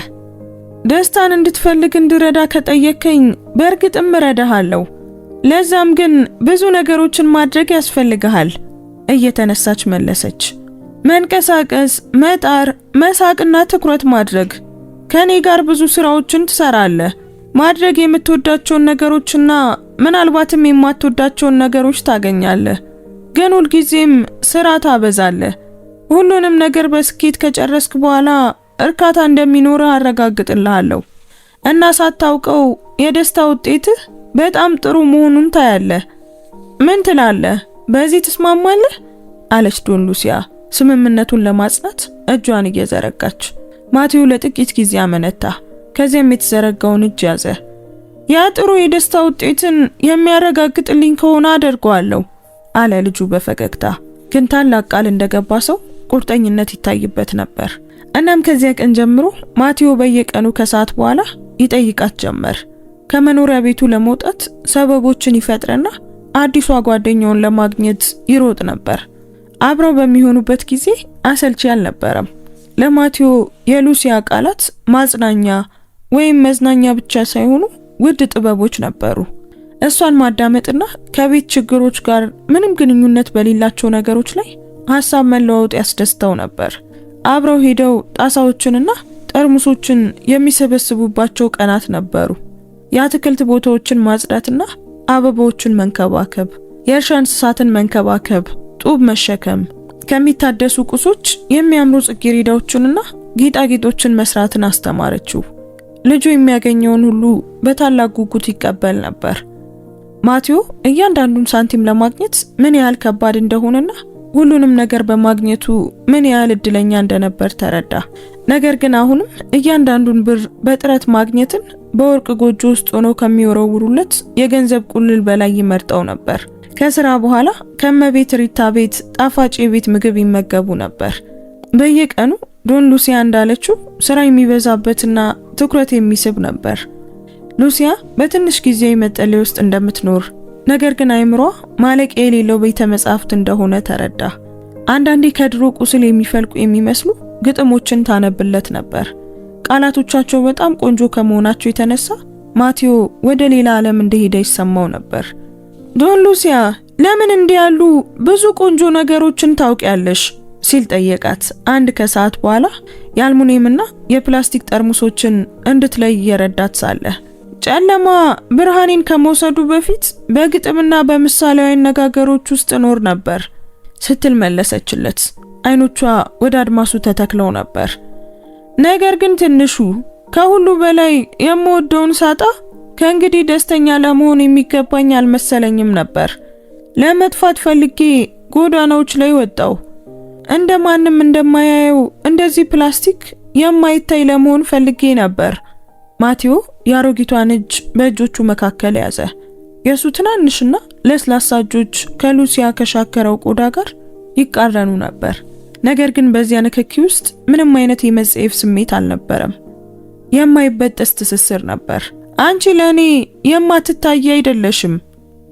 ደስታን እንድትፈልግ እንድረዳ ከጠየከኝ በእርግጥም እረዳሃለሁ። ለዛም ግን ብዙ ነገሮችን ማድረግ ያስፈልግሃል። እየተነሳች መለሰች። መንቀሳቀስ፣ መጣር፣ መሳቅና ትኩረት ማድረግ። ከኔ ጋር ብዙ ስራዎችን ትሰራለህ። ማድረግ የምትወዳቸውን ነገሮችና ምናልባትም የማትወዳቸውን ነገሮች ታገኛለህ። ግን ሁልጊዜም ስራ ታበዛለህ። ሁሉንም ነገር በስኬት ከጨረስክ በኋላ እርካታ እንደሚኖር አረጋግጥልሃለሁ እና ሳታውቀው የደስታ ውጤትህ በጣም ጥሩ መሆኑን ታያለህ። ምን ትላለህ? በዚህ ትስማማለህ? አለች ዶን ሉሲያ ስምምነቱን ለማጽናት እጇን እየዘረጋች። ማቴዎ ለጥቂት ጊዜ አመነታ። ከዚያም የተዘረጋውን እጅ ያዘ። ያ ጥሩ የደስታ ውጤትን የሚያረጋግጥልኝ ከሆነ አደርገዋለሁ አለ ልጁ በፈገግታ። ግን ታላቅ ቃል እንደገባ ሰው ቁርጠኝነት ይታይበት ነበር። እናም ከዚያ ቀን ጀምሮ ማቴዎ በየቀኑ ከሰዓት በኋላ ይጠይቃት ጀመር። ከመኖሪያ ቤቱ ለመውጣት ሰበቦችን ይፈጥርና አዲሷ ጓደኛውን ለማግኘት ይሮጥ ነበር። አብረው በሚሆኑበት ጊዜ አሰልቺ አልነበረም። ለማቴዎ የሉሲያ ቃላት ማጽናኛ ወይም መዝናኛ ብቻ ሳይሆኑ ውድ ጥበቦች ነበሩ። እሷን ማዳመጥና ከቤት ችግሮች ጋር ምንም ግንኙነት በሌላቸው ነገሮች ላይ ሐሳብ መለዋወጥ ያስደስተው ነበር። አብረው ሄደው ጣሳዎችንና ጠርሙሶችን የሚሰበስቡባቸው ቀናት ነበሩ። የአትክልት ቦታዎችን ማጽዳትና አበባዎችን መንከባከብ፣ የእርሻ እንስሳትን መንከባከብ፣ ጡብ መሸከም፣ ከሚታደሱ ቁሶች የሚያምሩ ጽጌረዳዎችንና ጌጣጌጦችን መስራትን አስተማረችው። ልጁ የሚያገኘውን ሁሉ በታላቅ ጉጉት ይቀበል ነበር። ማቴዎ እያንዳንዱን ሳንቲም ለማግኘት ምን ያህል ከባድ እንደሆነና ሁሉንም ነገር በማግኘቱ ምን ያህል እድለኛ እንደነበር ተረዳ። ነገር ግን አሁንም እያንዳንዱን ብር በጥረት ማግኘትን በወርቅ ጎጆ ውስጥ ሆነው ከሚወረውሩለት የገንዘብ ቁልል በላይ ይመርጠው ነበር። ከስራ በኋላ ከመቤት ሪታ ቤት ጣፋጭ የቤት ምግብ ይመገቡ ነበር። በየቀኑ ዶን ሉሲያ እንዳለችው ስራ የሚበዛበትና ትኩረት የሚስብ ነበር። ሉሲያ በትንሽ ጊዜ መጠለያ ውስጥ እንደምትኖር፣ ነገር ግን አይምሯ ማለቂያ የሌለው ቤተ መጻሕፍት እንደሆነ ተረዳ። አንዳንዴ ከድሮ ቁስል የሚፈልቁ የሚመስሉ ግጥሞችን ታነብለት ነበር። ቃላቶቻቸው በጣም ቆንጆ ከመሆናቸው የተነሳ ማቴዎ ወደ ሌላ ዓለም እንደሄደ ይሰማው ነበር። ዶን ሉሲያ ለምን እንዲህ ያሉ ብዙ ቆንጆ ነገሮችን ታውቂያለሽ? ሲል ጠየቃት። አንድ ከሰዓት በኋላ የአልሙኒየምና የፕላስቲክ ጠርሙሶችን እንድትለይ እየረዳት ሳለ ጨለማ ብርሃኔን ከመውሰዱ በፊት በግጥምና በምሳሌያዊ አነጋገሮች ውስጥ ኖር ነበር ስትል መለሰችለት። አይኖቿ ወደ አድማሱ ተተክለው ነበር። ነገር ግን ትንሹ ከሁሉ በላይ የምወደውን ሳጣ ከእንግዲህ ደስተኛ ለመሆን የሚገባኝ አልመሰለኝም ነበር። ለመጥፋት ፈልጌ ጎዳናዎች ላይ ወጣው። እንደማንም እንደማያየው እንደዚህ ፕላስቲክ የማይታይ ለመሆን ፈልጌ ነበር። ማቴዎ የአሮጊቷን እጅ በእጆቹ መካከል ያዘ። የሱ ትናንሽና ለስላሳ እጆች ከሉሲያ ከሻከረው ቆዳ ጋር ይቃረኑ ነበር። ነገር ግን በዚያ ንክኪ ውስጥ ምንም አይነት የመጸየፍ ስሜት አልነበረም። የማይበጠስ ትስስር ነበር። አንቺ ለኔ የማትታይ አይደለሽም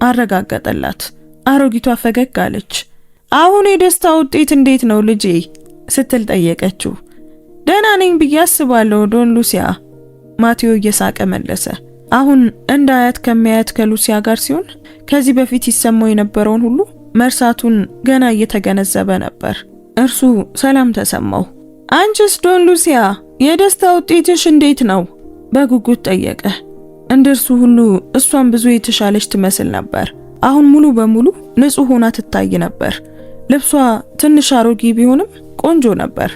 አረጋገጠላት። አሮጊቷ ፈገግ አለች። አሁን የደስታ ውጤት እንዴት ነው ልጄ? ስትል ጠየቀችው። ደህና ነኝ ብዬ አስባለሁ ዶን ሉሲያ፣ ማቴዎ እየሳቀ መለሰ። አሁን እንደ አያት ከሚያያት ከሉሲያ ጋር ሲሆን ከዚህ በፊት ይሰማው የነበረውን ሁሉ መርሳቱን ገና እየተገነዘበ ነበር። እርሱ ሰላም ተሰማው። አንቺስ ዶን ሉሲያ የደስታ ውጤትሽ እንዴት ነው? በጉጉት ጠየቀ። እንደርሱ ሁሉ እሷን ብዙ የተሻለች ትመስል ነበር። አሁን ሙሉ በሙሉ ንጹህ ሆና ትታይ ነበር። ልብሷ ትንሽ አሮጌ ቢሆንም ቆንጆ ነበር።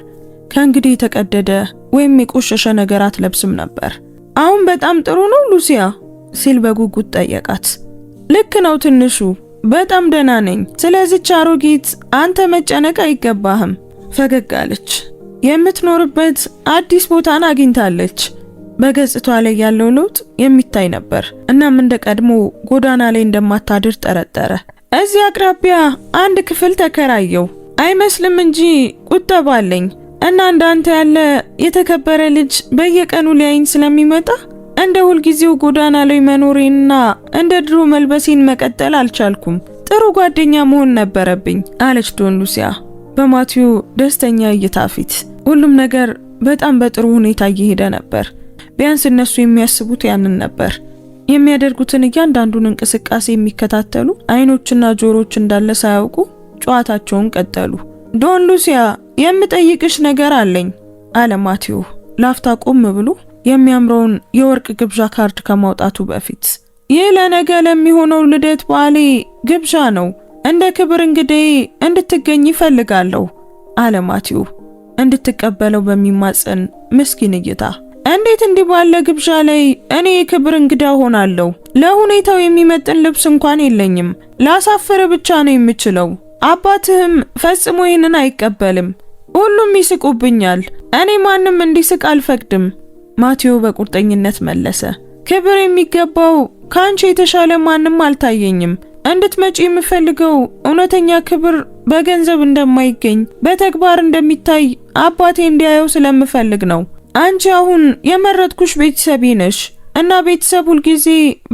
ከእንግዲህ የተቀደደ ወይም የቆሸሸ ነገር አትለብስም ነበር። አሁን በጣም ጥሩ ነው ሉሲያ ሲል በጉጉት ጠየቃት። ልክ ነው ትንሹ፣ በጣም ደህና ነኝ። ስለዚህች አሮጊት አንተ መጨነቅ አይገባህም። ፈገግ አለች። የምትኖርበት አዲስ ቦታን አግኝታለች። በገጽቷ ላይ ያለው ለውጥ የሚታይ ነበር። እናም እንደ ቀድሞ ጎዳና ላይ እንደማታድር ጠረጠረ። እዚህ አቅራቢያ አንድ ክፍል ተከራየው። አይመስልም እንጂ ቁጠባ አለኝ። እና እንዳንተ ያለ የተከበረ ልጅ በየቀኑ ሊያይኝ ስለሚመጣ እንደ ሁልጊዜው ጎዳና ላይ መኖሬንና እንደ ድሮ መልበሴን መቀጠል አልቻልኩም። ጥሩ ጓደኛ መሆን ነበረብኝ አለች ዶን ሉሲያ በማቲው ደስተኛ እይታ ፊት። ሁሉም ነገር በጣም በጥሩ ሁኔታ እየሄደ ነበር። ቢያንስ እነሱ የሚያስቡት ያንን ነበር። የሚያደርጉትን እያንዳንዱን እንቅስቃሴ የሚከታተሉ አይኖችና ጆሮች እንዳለ ሳያውቁ ጨዋታቸውን ቀጠሉ። ዶን ሉሲያ የምጠይቅሽ ነገር አለኝ አለ ማቲው ላፍታ ቆም ብሎ የሚያምረውን የወርቅ ግብዣ ካርድ ከማውጣቱ በፊት። ይህ ለነገ ለሚሆነው ልደት በዓሌ ግብዣ ነው። እንደ ክብር እንግዳዬ እንድትገኝ ይፈልጋለሁ አለ ማቲው እንድትቀበለው በሚማጸን ምስኪን እይታ። እንዴት እንዲህ ባለ ግብዣ ላይ እኔ የክብር እንግዳ ሆናለሁ? ለሁኔታው የሚመጥን ልብስ እንኳን የለኝም። ላሳፍር ብቻ ነው የምችለው። አባትህም ፈጽሞ ይህንን አይቀበልም። ሁሉም ይስቁብኛል። እኔ ማንም እንዲስቅ አልፈቅድም ማቲው በቁርጠኝነት መለሰ። ክብር የሚገባው ካንቺ የተሻለ ማንም አልታየኝም። እንድትመጪ የምፈልገው እውነተኛ ክብር በገንዘብ እንደማይገኝ በተግባር እንደሚታይ አባቴ እንዲያየው ስለምፈልግ ነው። አንቺ አሁን የመረጥኩሽ ቤተሰቤ ነሽ እና ቤተሰብ ሁልጊዜ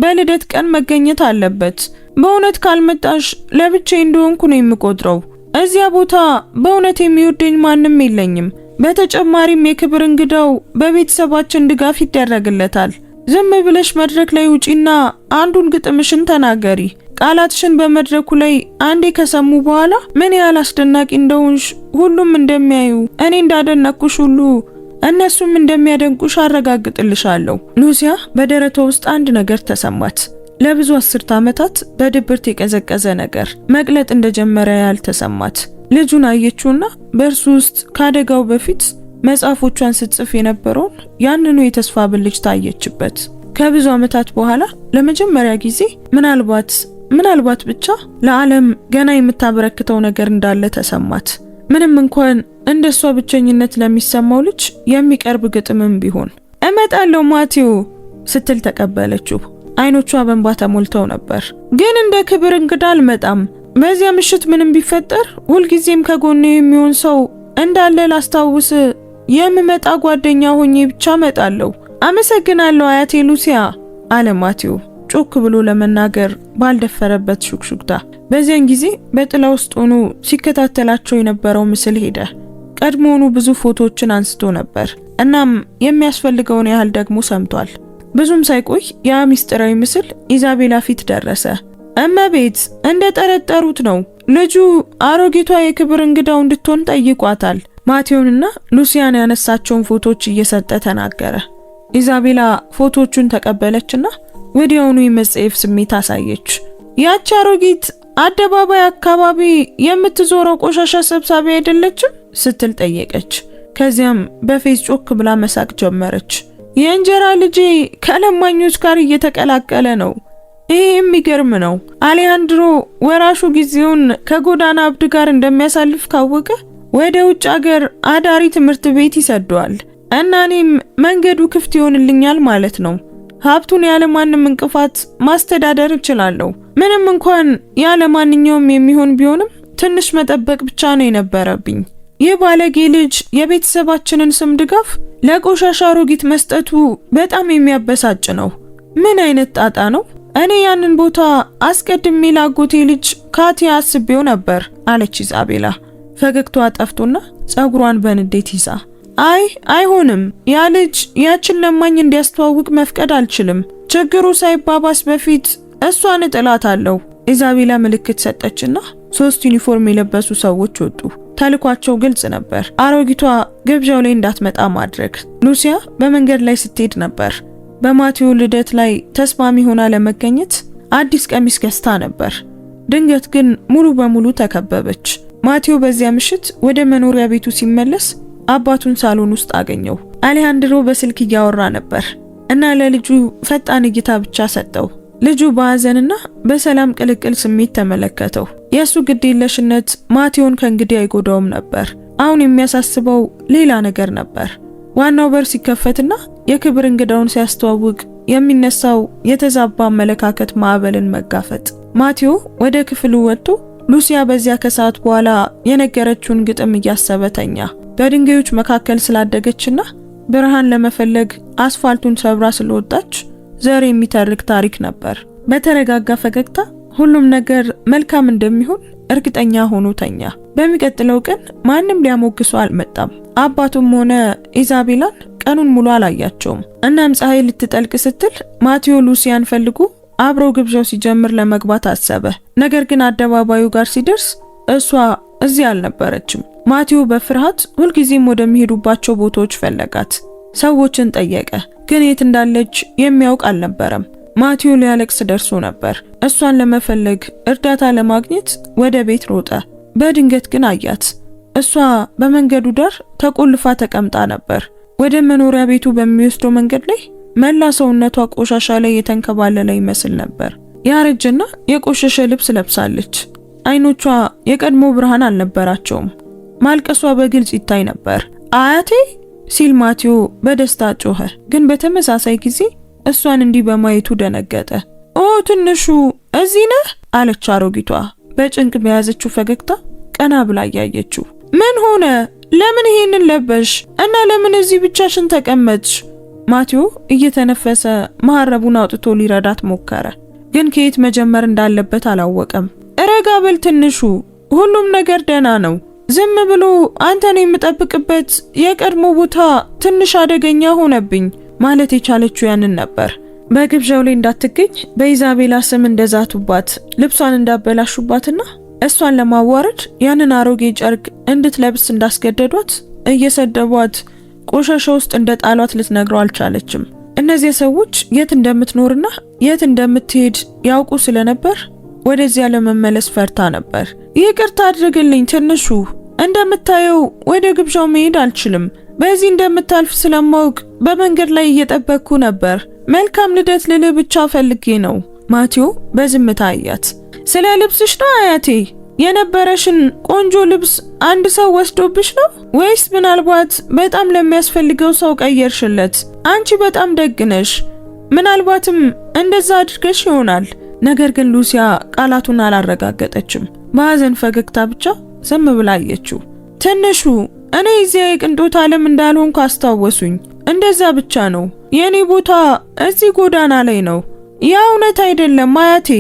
በልደት ቀን መገኘት አለበት። በእውነት ካልመጣሽ ለብቻዬ እንደሆንኩ ነው የምቆጥረው። እዚያ ቦታ በእውነት የሚወደኝ ማንም የለኝም። በተጨማሪም የክብር እንግዳው በቤተሰባችን ድጋፍ ይደረግለታል። ዝም ብለሽ መድረክ ላይ ውጪና አንዱን ግጥምሽን ተናገሪ። ቃላትሽን በመድረኩ ላይ አንዴ ከሰሙ በኋላ ምን ያህል አስደናቂ እንደሆንሽ ሁሉም እንደሚያዩ እኔ እንዳደነቅኩሽ ሁሉ እነሱም እንደሚያደንቁሽ አረጋግጥልሻለሁ። ሉሲያ በደረቷ ውስጥ አንድ ነገር ተሰማት። ለብዙ አስርት ዓመታት በድብርት የቀዘቀዘ ነገር መቅለጥ እንደጀመረ ያልተሰማት ልጁን አየችውና በእርሱ ውስጥ ካደጋው በፊት መጽሐፎቿን ስትጽፍ የነበረውን ያንኑ የተስፋ ብልጭታ ታየችበት። ከብዙ ዓመታት በኋላ ለመጀመሪያ ጊዜ ምናልባት ብቻ ለዓለም ገና የምታበረክተው ነገር እንዳለ ተሰማት። ምንም እንኳን እንደሷ ብቸኝነት ለሚሰማው ልጅ የሚቀርብ ግጥምም ቢሆን። እመጣለሁ ማቲው ስትል ተቀበለችው። አይኖቿ በእንባ ተሞልተው ነበር። ግን እንደ ክብር እንግዳ አልመጣም። በዚያ ምሽት ምንም ቢፈጠር ሁልጊዜም ከጎኔ የሚሆን ሰው እንዳለ ላስታውስ የምመጣ ጓደኛ ሆኜ ብቻ እመጣለሁ። አመሰግናለሁ አያቴ ሉሲያ አለ ማቲው ጮክ ብሎ ለመናገር ባልደፈረበት ሹክሹክታ። በዚያን ጊዜ በጥላ ውስጥ ሆኖ ሲከታተላቸው የነበረው ምስል ሄደ። ቀድሞውኑ ብዙ ፎቶዎችን አንስቶ ነበር። እናም የሚያስፈልገውን ያህል ደግሞ ሰምቷል። ብዙም ሳይቆይ ያ ሚስጥራዊ ምስል ኢዛቤላ ፊት ደረሰ። እመቤት እንደጠረጠሩት ነው። ልጁ አሮጊቷ የክብር እንግዳው እንድትሆን ጠይቋታል። ማቲውንና ሉሲያን ያነሳቸውን ፎቶዎች እየሰጠ ተናገረ። ኢዛቤላ ፎቶዎቹን ተቀበለችና ወዲያውኑ የመጸየፍ ስሜት አሳየች። ያቺ አሮጊት አደባባይ አካባቢ የምትዞረው ቆሻሻ ሰብሳቢ አይደለችም ስትል ጠየቀች። ከዚያም በፌስ ጮክ ብላ መሳቅ ጀመረች። የእንጀራ ልጄ ከለማኞች ጋር እየተቀላቀለ ነው። ይሄ የሚገርም ነው። አሌሃንድሮ ወራሹ ጊዜውን ከጎዳና አብድ ጋር እንደሚያሳልፍ ካወቀ ወደ ውጭ ሀገር አዳሪ ትምህርት ቤት ይሰደዋል እና እኔም መንገዱ ክፍት ይሆንልኛል ማለት ነው። ሀብቱን ያለ ማንም እንቅፋት ማስተዳደር እችላለሁ። ምንም እንኳን ያለ ማንኛውም የሚሆን ቢሆንም ትንሽ መጠበቅ ብቻ ነው የነበረብኝ። ይህ ባለጌ ልጅ የቤተሰባችንን ስም ድጋፍ ለቆሻሻ አሮጊት መስጠቱ በጣም የሚያበሳጭ ነው። ምን አይነት ጣጣ ነው? እኔ ያንን ቦታ አስቀድሜ ላጎቴ ልጅ ካቲያ አስቤው ነበር አለች ኢዛቤላ ፈገግታዋ ጠፍቶና ጸጉሯን በንዴት ይዛ። አይሆንም። ያ ልጅ ያችን ለማኝ እንዲያስተዋውቅ መፍቀድ አልችልም። ችግሩ ሳይባባስ በፊት እሷን እጥላታለሁ። ኢዛቤላ ምልክት ሰጠችና 3 ዩኒፎርም የለበሱ ሰዎች ወጡ። ተልኳቸው ግልጽ ነበር። አሮጊቷ ግብዣው ላይ እንዳትመጣ ማድረግ። ሉሲያ በመንገድ ላይ ስትሄድ ነበር። በማቲው ልደት ላይ ተስማሚ ሆና ለመገኘት አዲስ ቀሚስ ገዝታ ነበር። ድንገት ግን ሙሉ በሙሉ ተከበበች። ማቲው በዚያ ምሽት ወደ መኖሪያ ቤቱ ሲመለስ አባቱን ሳሎን ውስጥ አገኘው። አሌሃንድሮ በስልክ እያወራ ነበር እና ለልጁ ፈጣን እይታ ብቻ ሰጠው። ልጁ በሐዘንና በሰላም ቅልቅል ስሜት ተመለከተው። የሱ ግዴለሽነት ማቲውን ከእንግዲህ አይጎዳውም ነበር። አሁን የሚያሳስበው ሌላ ነገር ነበር። ዋናው በር ሲከፈትና የክብር እንግዳውን ሲያስተዋውቅ የሚነሳው የተዛባ አመለካከት ማዕበልን መጋፈጥ። ማቲው ወደ ክፍሉ ወጥቶ ሉሲያ በዚያ ከሰዓት በኋላ የነገረችውን ግጥም እያሰበ ተኛ። በድንጋዮች መካከል ስላደገችና ብርሃን ለመፈለግ አስፋልቱን ሰብራ ስለወጣች ዘር የሚተርክ ታሪክ ነበር። በተረጋጋ ፈገግታ ሁሉም ነገር መልካም እንደሚሆን እርግጠኛ ሆኖ ተኛ። በሚቀጥለው ቀን ማንም ሊያሞግሱ አልመጣም። አባቱም ሆነ ኢዛቤላን ቀኑን ሙሉ አላያቸውም። እናም ፀሐይ ልትጠልቅ ስትል ማቴዎ ሉሲያን ፈልጎ አብረው ግብዣው ሲጀምር ለመግባት አሰበ። ነገር ግን አደባባዩ ጋር ሲደርስ እሷ እዚህ አልነበረችም። ማቴዎ በፍርሃት ሁልጊዜም ወደሚሄዱባቸው ቦታዎች ፈለጋት። ሰዎችን ጠየቀ፣ ግን የት እንዳለች የሚያውቅ አልነበረም። ማቴዎ ሊያለቅስ ደርሶ ነበር። እሷን ለመፈለግ እርዳታ ለማግኘት ወደ ቤት ሮጠ። በድንገት ግን አያት። እሷ በመንገዱ ዳር ተቆልፋ ተቀምጣ ነበር። ወደ መኖሪያ ቤቱ በሚወስደው መንገድ ላይ መላ ሰውነቷ ቆሻሻ ላይ የተንከባለለ ይመስል ነበር። ያረጀና የቆሸሸ ልብስ ለብሳለች። አይኖቿ የቀድሞ ብርሃን አልነበራቸውም። ማልቀሷ በግልጽ ይታይ ነበር። አያቴ ሲል ማቴዎ በደስታ ጮኸ። ግን በተመሳሳይ ጊዜ እሷን እንዲህ በማየቱ ደነገጠ። ኦ ትንሹ እዚህ ነህ አለች አሮጊቷ በጭንቅ በያዘችው ፈገግታ ቀና ብላ ያየችው። ምን ሆነ? ለምን ይሄንን ለበሽ? እና ለምን እዚህ ብቻሽን ተቀመጥሽ? ማቴዎ እየተነፈሰ መሐረቡን አውጥቶ ሊረዳት ሞከረ፣ ግን ከየት መጀመር እንዳለበት አላወቀም። ረጋ በል ትንሹ፣ ሁሉም ነገር ደህና ነው። ዝም ብሎ አንተን የምጠብቅበት የቀድሞ ቦታ ትንሽ አደገኛ ሆነብኝ ማለት የቻለችው ያንን ነበር። በግብዣው ላይ እንዳትገኝ በኢዛቤላ ስም እንደዛቱባት፣ ልብሷን እንዳበላሹባትና እሷን ለማዋረድ ያንን አሮጌ ጨርቅ እንድትለብስ እንዳስገደዷት፣ እየሰደቧት ቆሻሻ ውስጥ እንደጣሏት ልትነግረው አልቻለችም። እነዚህ ሰዎች የት እንደምትኖርና የት እንደምትሄድ ያውቁ ስለነበር ወደዚያ ለመመለስ ፈርታ ነበር። ይቅርታ አድርግልኝ ትንሹ፣ እንደምታየው ወደ ግብዣው መሄድ አልችልም። በዚህ እንደምታልፍ ስለማውቅ በመንገድ ላይ እየጠበቅኩ ነበር። መልካም ልደት ልልህ ብቻ ፈልጌ ነው። ማቴዎ በዝምታ አያት። ስለ ልብስሽ ነው አያቴ? የነበረሽን ቆንጆ ልብስ አንድ ሰው ወስዶብሽ ነው ወይስ ምናልባት በጣም ለሚያስፈልገው ሰው ቀየርሽለት? አንቺ በጣም ደግ ነሽ። ምናልባትም እንደዛ አድርገሽ ይሆናል። ነገር ግን ሉሲያ ቃላቱን አላረጋገጠችም። በሐዘን ፈገግታ ብቻ ዝም ብላ አየችው። ትንሹ እኔ እዚያ የቅንጦት ዓለም እንዳልሆንኩ አስታወሱኝ። እንደዛ ብቻ ነው። የኔ ቦታ እዚህ ጎዳና ላይ ነው። ያ እውነት አይደለም አያቴ።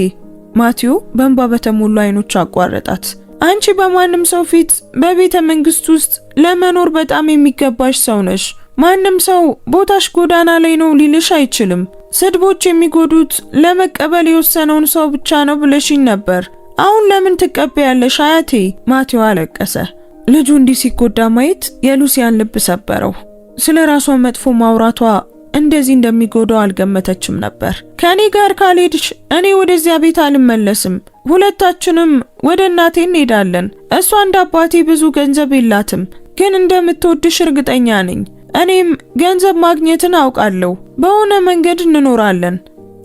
ማቴዎ በእንባ በተሞሉ አይኖች አቋረጣት። አንቺ በማንም ሰው ፊት በቤተ መንግስት ውስጥ ለመኖር በጣም የሚገባሽ ሰው ነሽ። ማንም ሰው ቦታሽ ጎዳና ላይ ነው ሊልሽ አይችልም። ስድቦች የሚጎዱት ለመቀበል የወሰነውን ሰው ብቻ ነው ብለሽኝ ነበር። አሁን ለምን ትቀበያለሽ አያቴ? ማቴዎ አለቀሰ። ልጁ እንዲህ ሲጎዳ ማየት የሉሲያን ልብ ሰበረው። ስለ ራሷ መጥፎ ማውራቷ እንደዚህ እንደሚጎዳው አልገመተችም ነበር። ከኔ ጋር ካልሄድሽ እኔ ወደዚያ ቤት አልመለስም። ሁለታችንም ወደ እናቴ እንሄዳለን። እሷ እንደ አባቴ ብዙ ገንዘብ የላትም፣ ግን እንደምትወድሽ እርግጠኛ ነኝ። እኔም ገንዘብ ማግኘትን አውቃለሁ። በሆነ መንገድ እንኖራለን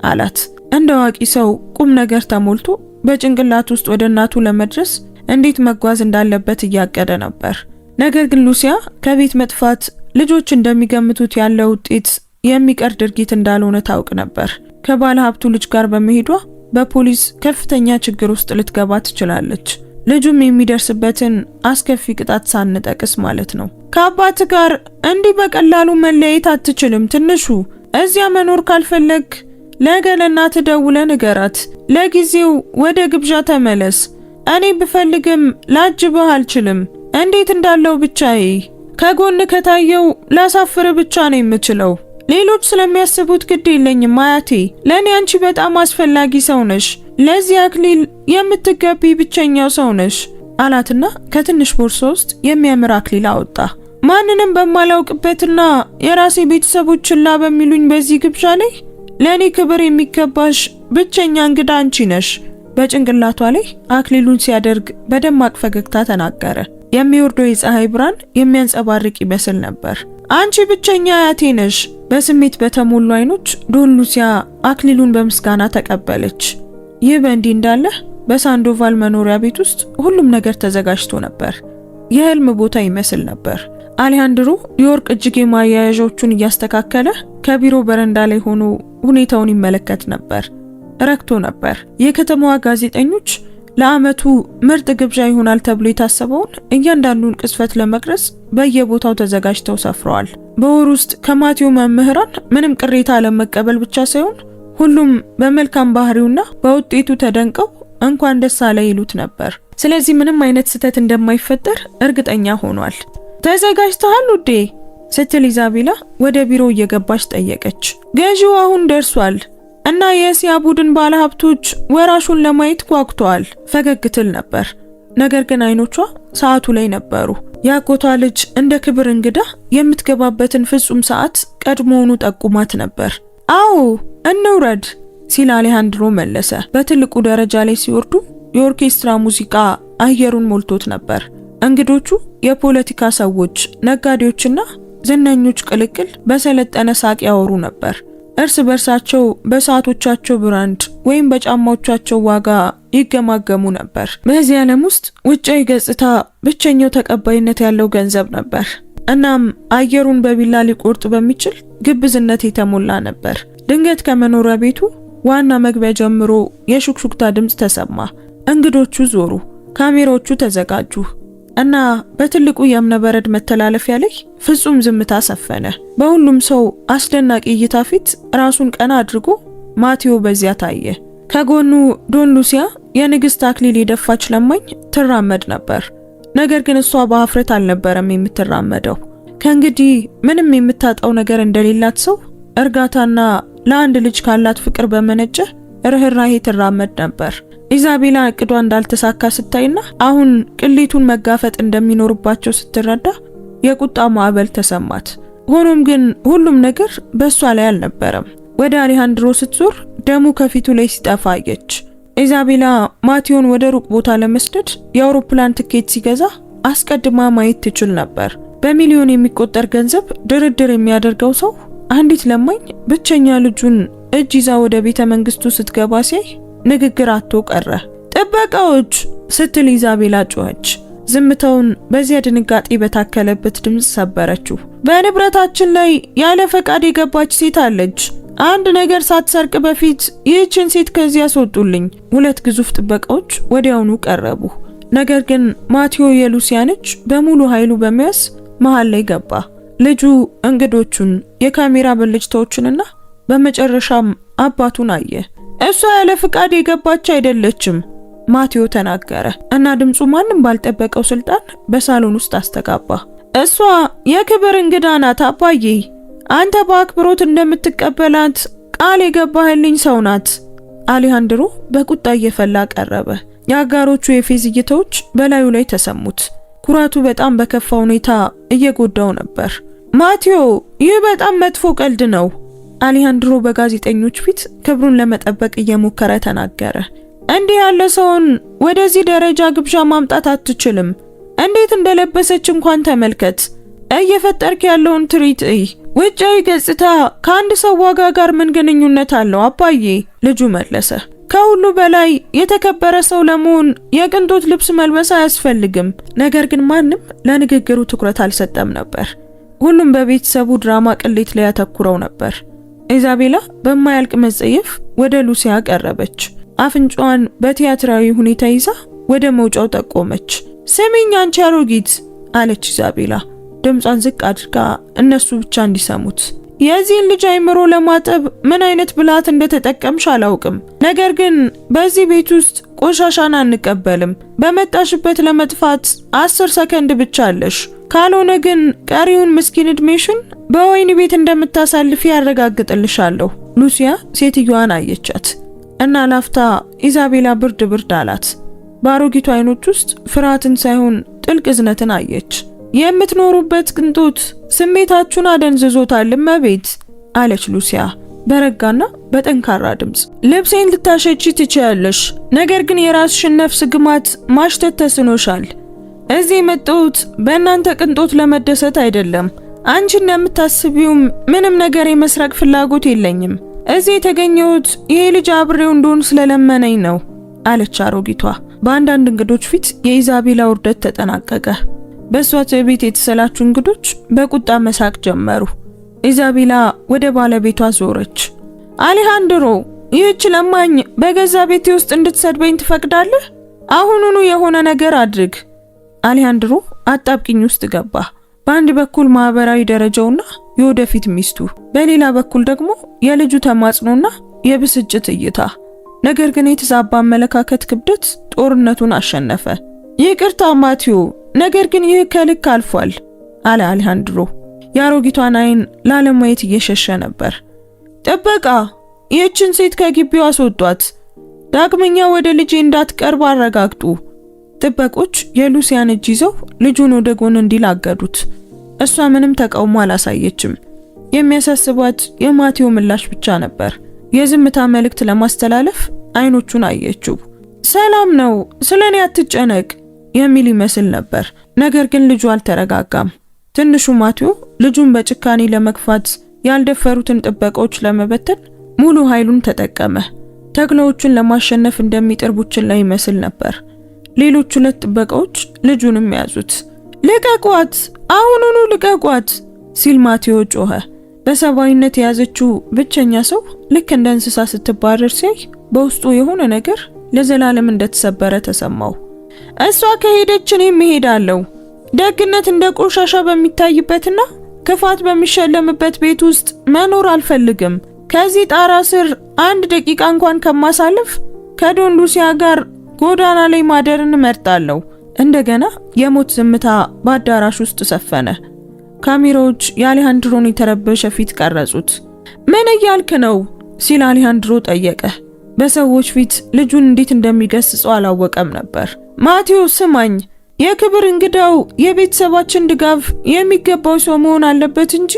አላት። እንደ አዋቂ ሰው ቁም ነገር ተሞልቶ በጭንቅላት ውስጥ ወደ እናቱ ለመድረስ እንዴት መጓዝ እንዳለበት እያቀደ ነበር። ነገር ግን ሉሲያ ከቤት መጥፋት ልጆች እንደሚገምቱት ያለው ውጤት የሚቀር ድርጊት እንዳልሆነ ታውቅ ነበር። ከባለ ሀብቱ ልጅ ጋር በመሄዷ በፖሊስ ከፍተኛ ችግር ውስጥ ልትገባ ትችላለች። ልጁም የሚደርስበትን አስከፊ ቅጣት ሳንጠቅስ ማለት ነው። ከአባት ጋር እንዲህ በቀላሉ መለያየት አትችልም ትንሹ። እዚያ መኖር ካልፈለግ ነገ ለእናትህ ደውለህ ንገራት። ለጊዜው ወደ ግብዣ ተመለስ። እኔ ብፈልግም ላጅብህ አልችልም። እንዴት እንዳለው ብቻዬ ከጎን ከታየው ላሳፍር ብቻ ነው የምችለው። ሌሎች ስለሚያስቡት ግድ የለኝም አያቴ። ለኔ አንቺ በጣም አስፈላጊ ሰው ነሽ። ለዚህ አክሊል የምትገቢ ብቸኛው ሰው ነሽ አላትና ከትንሽ ቦርሳ ውስጥ የሚያምር አክሊል አወጣ። ማንንም በማላውቅበትና የራሴ ቤተሰቦች ችላ በሚሉኝ በዚህ ግብዣ ላይ ለኔ ክብር የሚገባሽ ብቸኛ እንግዳ አንቺ ነሽ። በጭንቅላቷ ላይ አክሊሉን ሲያደርግ በደማቅ ፈገግታ ተናገረ። የሚወርደው የፀሐይ ብርሃን የሚያንጸባርቅ ይመስል ነበር። አንቺ ብቸኛ አያቴ ነሽ። በስሜት በተሞሉ አይኖች ዶን ሉሲያ አክሊሉን በምስጋና ተቀበለች። ይህ በእንዲህ እንዳለ በሳንዶቫል መኖሪያ ቤት ውስጥ ሁሉም ነገር ተዘጋጅቶ ነበር። የህልም ቦታ ይመስል ነበር። አሌሃንድሮ የወርቅ እጅጌ ማያያዦቹን እያስተካከለ ከቢሮ በረንዳ ላይ ሆኖ ሁኔታውን ይመለከት ነበር። ረክቶ ነበር። የከተማዋ ጋዜጠኞች ለዓመቱ ምርጥ ግብዣ ይሆናል ተብሎ የታሰበውን እያንዳንዱን ቅስፈት ለመቅረጽ በየቦታው ተዘጋጅተው ሰፍረዋል። በወር ውስጥ ከማቴዎ መምህራን ምንም ቅሬታ አለመቀበል ብቻ ሳይሆን ሁሉም በመልካም ባህሪውና በውጤቱ ተደንቀው እንኳን ደስ አለ ይሉት ነበር። ስለዚህ ምንም አይነት ስህተት እንደማይፈጠር እርግጠኛ ሆኗል። ተዘጋጅተሃል ውዴ ስትል ኢዛቤላ ወደ ቢሮ እየገባች ጠየቀች። ገዢው አሁን ደርሷል እና የእስያ ቡድን ባለሀብቶች ወራሹን ለማየት ጓጉተዋል ፈገግ ትል ነበር። ነገር ግን አይኖቿ ሰዓቱ ላይ ነበሩ። የአጎቷ ልጅ እንደ ክብር እንግዳ የምትገባበትን ፍጹም ሰዓት ቀድሞውኑ ጠቁማት ነበር። አዎ እንውረድ ሲል አሌሃንድሮ መለሰ። በትልቁ ደረጃ ላይ ሲወርዱ የኦርኬስትራ ሙዚቃ አየሩን ሞልቶት ነበር። እንግዶቹ የፖለቲካ ሰዎች፣ ነጋዴዎችና ዝነኞች ቅልቅል በሰለጠነ ሳቅ ያወሩ ነበር። እርስ በርሳቸው በሰዓቶቻቸው ብራንድ ወይም በጫማዎቻቸው ዋጋ ይገማገሙ ነበር። በዚህ ዓለም ውስጥ ውጫዊ ገጽታ ብቸኛው ተቀባይነት ያለው ገንዘብ ነበር። እናም አየሩን በቢላ ሊቆርጥ በሚችል ግብዝነት የተሞላ ነበር። ድንገት ከመኖሪያ ቤቱ ዋና መግቢያ ጀምሮ የሹክሹክታ ድምፅ ተሰማ። እንግዶቹ ዞሩ፣ ካሜራዎቹ ተዘጋጁ እና በትልቁ የእብነበረድ መተላለፊያ ላይ ፍጹም ዝምታ ሰፈነ። በሁሉም ሰው አስደናቂ እይታ ፊት ራሱን ቀና አድርጎ ማቴዎ በዚያ ታየ። ከጎኑ ዶን ሉሲያ የንግስት አክሊል የደፋች ለማኝ ትራመድ ነበር። ነገር ግን እሷ በአፍረት አልነበረም የምትራመደው። ከእንግዲህ ምንም የምታጣው ነገር እንደሌላት ሰው እርጋታና ለአንድ ልጅ ካላት ፍቅር በመነጨ ርህራሄ ትራመድ ነበር። ኢዛቤላ እቅዷ እንዳልተሳካ ስታይና አሁን ቅሌቱን መጋፈጥ እንደሚኖርባቸው ስትረዳ የቁጣ ማዕበል ተሰማት። ሆኖም ግን ሁሉም ነገር በእሷ ላይ አልነበረም። ወደ አሌሃንድሮ ስትዞር ደሙ ከፊቱ ላይ ሲጠፋ አየች። ኢዛቤላ ማቴዎን ወደ ሩቅ ቦታ ለመስደድ የአውሮፕላን ትኬት ሲገዛ አስቀድማ ማየት ትችል ነበር። በሚሊዮን የሚቆጠር ገንዘብ ድርድር የሚያደርገው ሰው አንዲት ለማኝ ብቸኛ ልጁን እጅ ይዛ ወደ ቤተ መንግስቱ ስትገባ ሲያይ ንግግር አጥቶ ቀረ። ጥበቃዎች ስትል ኢዛቤላ ጮኸች። ዝምታውን በዚያ ድንጋጤ በታከለበት ድምፅ ሰበረችው። በንብረታችን ላይ ያለ ፈቃድ የገባች ሴት አለች። አንድ ነገር ሳትሰርቅ በፊት ይህችን ሴት ከዚያ አስወጡልኝ። ሁለት ግዙፍ ጥበቃዎች ወዲያውኑ ቀረቡ። ነገር ግን ማቴዎ የሉሲያን እጅ በሙሉ ኃይሉ በመያዝ መሃል ላይ ገባ። ልጁ እንግዶቹን፣ የካሜራ ብልጭታዎችንና በመጨረሻም አባቱን አየ። እሷ ያለ ፍቃድ የገባች አይደለችም ማቴዎ ተናገረ እና ድምፁ ማንም ባልጠበቀው ስልጣን በሳሎን ውስጥ አስተጋባ። እሷ የክብር እንግዳ ናት አባዬ። አንተ በአክብሮት እንደምትቀበላት ቃል የገባህልኝ ሰው ናት። አሌሃንድሮ በቁጣ እየፈላ ቀረበ። የአጋሮቹ የፌዝ እይታዎች በላዩ ላይ ተሰሙት። ኩራቱ በጣም በከፋ ሁኔታ እየጎዳው ነበር። ማቴዎ ይህ በጣም መጥፎ ቀልድ ነው። አሌሃንድሮ በጋዜጠኞች ፊት ክብሩን ለመጠበቅ እየሞከረ ተናገረ። እንዲህ ያለ ሰውን ወደዚህ ደረጃ ግብዣ ማምጣት አትችልም። እንዴት እንደለበሰች እንኳን ተመልከት። እየፈጠርክ ያለውን ትርኢት እይ። ውጫዊ ገጽታ ከአንድ ሰው ዋጋ ጋር ምን ግንኙነት አለው አባዬ? ልጁ መለሰ። ከሁሉ በላይ የተከበረ ሰው ለመሆን የቅንጦት ልብስ መልበስ አያስፈልግም። ነገር ግን ማንም ለንግግሩ ትኩረት አልሰጠም ነበር። ሁሉም በቤተሰቡ ድራማ ቅሌት ላይ ያተኩረው ነበር። ኢዛቤላ በማያልቅ መጸየፍ ወደ ሉሲያ ቀረበች። አፍንጫዋን በቲያትራዊ ሁኔታ ይዛ ወደ መውጫው ጠቆመች። ስሚኝ አንቺ አሮጊት አለች ኢዛቤላ ድምጿን ዝቅ አድርጋ እነሱ ብቻ እንዲሰሙት። የዚህን ልጅ አይምሮ ለማጠብ ምን አይነት ብልሃት እንደተጠቀምሽ አላውቅም። ነገር ግን በዚህ ቤት ውስጥ ቆሻሻን አንቀበልም። በመጣሽበት ለመጥፋት 10 ሰከንድ ብቻ አለሽ። ካልሆነ ግን ቀሪውን ምስኪን እድሜሽን በወይን ቤት እንደምታሳልፊ ያረጋግጥልሻለሁ። ሉሲያ ሴትዮዋን አየቻት እና ላፍታ ኢዛቤላ ብርድ አላት። በአሮጊቱ አይኖች ውስጥ ፍርሃትን ሳይሆን ጥልቅ እዝነትን አየች። የምትኖሩበት ቅንጦት ስሜታችሁን አደንዝዞታል እመቤት አለች ሉሲያ በረጋና በጠንካራ ድምፅ። ልብሴን ልታሸጪ ትችያለሽ፣ ነገር ግን የራስሽን ነፍስ ግማት ማሽተት ተስኖሻል። እዚህ የመጣሁት በእናንተ ቅንጦት ለመደሰት አይደለም። አንቺ እንደምታስቢውም ምንም ነገር የመስረቅ ፍላጎት የለኝም። እዚህ የተገኘሁት ይሄ ልጅ አብሬው እንደሆን ስለለመነኝ ነው አለች አሮጊቷ። በአንዳንድ እንግዶች ፊት የኢዛቤላ ውርደት ተጠናቀቀ። በሷ ትዕቢት የተሰላቹ እንግዶች በቁጣ መሳቅ ጀመሩ። ኢዛቤላ ወደ ባለቤቷ ዞረች። አሌሃንድሮ፣ ይህች ለማኝ በገዛ ቤቴ ውስጥ እንድትሰድበኝ ትፈቅዳለህ? አሁኑኑ የሆነ ነገር አድርግ። አሌሃንድሮ አጣብቂኝ ውስጥ ገባ። በአንድ በኩል ማህበራዊ ደረጃውና የወደፊት ሚስቱ፣ በሌላ በኩል ደግሞ የልጁ ተማጽኖና የብስጭት እይታ። ነገር ግን የተዛባ አመለካከት ክብደት ጦርነቱን አሸነፈ። ይቅርታ ማቲዮ፣ ነገር ግን ይህ ከልክ አልፏል አለ አሌሃንድሮ። የአሮጊቷን አይን ላለማየት እየሸሸ ነበር። ጥበቃ፣ ይህችን ሴት ከግቢው አስወጧት። ዳግመኛ ወደ ልጄ እንዳትቀርብ አረጋግጡ። ጥበቆች የሉሲያን እጅ ይዘው ልጁን ወደ ጎን እንዲላገዱት። እሷ ምንም ተቃውሞ አላሳየችም። የሚያሳስባት የማቲዮ ምላሽ ብቻ ነበር። የዝምታ መልእክት ለማስተላለፍ አይኖቹን አየችው። ሰላም ነው፣ ስለኔ አትጨነቅ የሚል ይመስል ነበር። ነገር ግን ልጁ አልተረጋጋም። ትንሹ ማቲዮ ልጁን በጭካኔ ለመግፋት ያልደፈሩትን ጥበቃዎች ለመበተን ሙሉ ኃይሉን ተጠቀመ። ተግላዎቹን ለማሸነፍ እንደሚጥር ቡችላ ይመስል ነበር። ሌሎች ሁለት ጥበቃዎች ልጁንም ያዙት። ልቀቋት! አሁኑኑ ልቀቋት! ሲል ማቲዮ ጮኸ። በሰባዊነት የያዘችው ብቸኛ ሰው ልክ እንደ እንስሳ ስትባረር ሲያይ በውስጡ የሆነ ነገር ለዘላለም እንደተሰበረ ተሰማው። እሷ ከሄደች እኔም እሄዳለሁ። ደግነት እንደ ቆሻሻ በሚታይበትና ክፋት በሚሸለምበት ቤት ውስጥ መኖር አልፈልግም። ከዚህ ጣራ ስር አንድ ደቂቃ እንኳን ከማሳልፍ ከዶን ሉሲያ ጋር ጎዳና ላይ ማደርን እመርጣለሁ። እንደገና የሞት ዝምታ በአዳራሽ ውስጥ ሰፈነ። ካሜራዎች የአሌሃንድሮን የተረበሸ ፊት ቀረጹት። ምን እያልክ ነው ሲል አሌሃንድሮ ጠየቀ። በሰዎች ፊት ልጁን እንዴት እንደሚገስጸው አላወቀም ነበር። ማቲዮ ስማኝ፣ የክብር እንግዳው የቤተሰባችን ድጋፍ የሚገባው ሰው መሆን አለበት እንጂ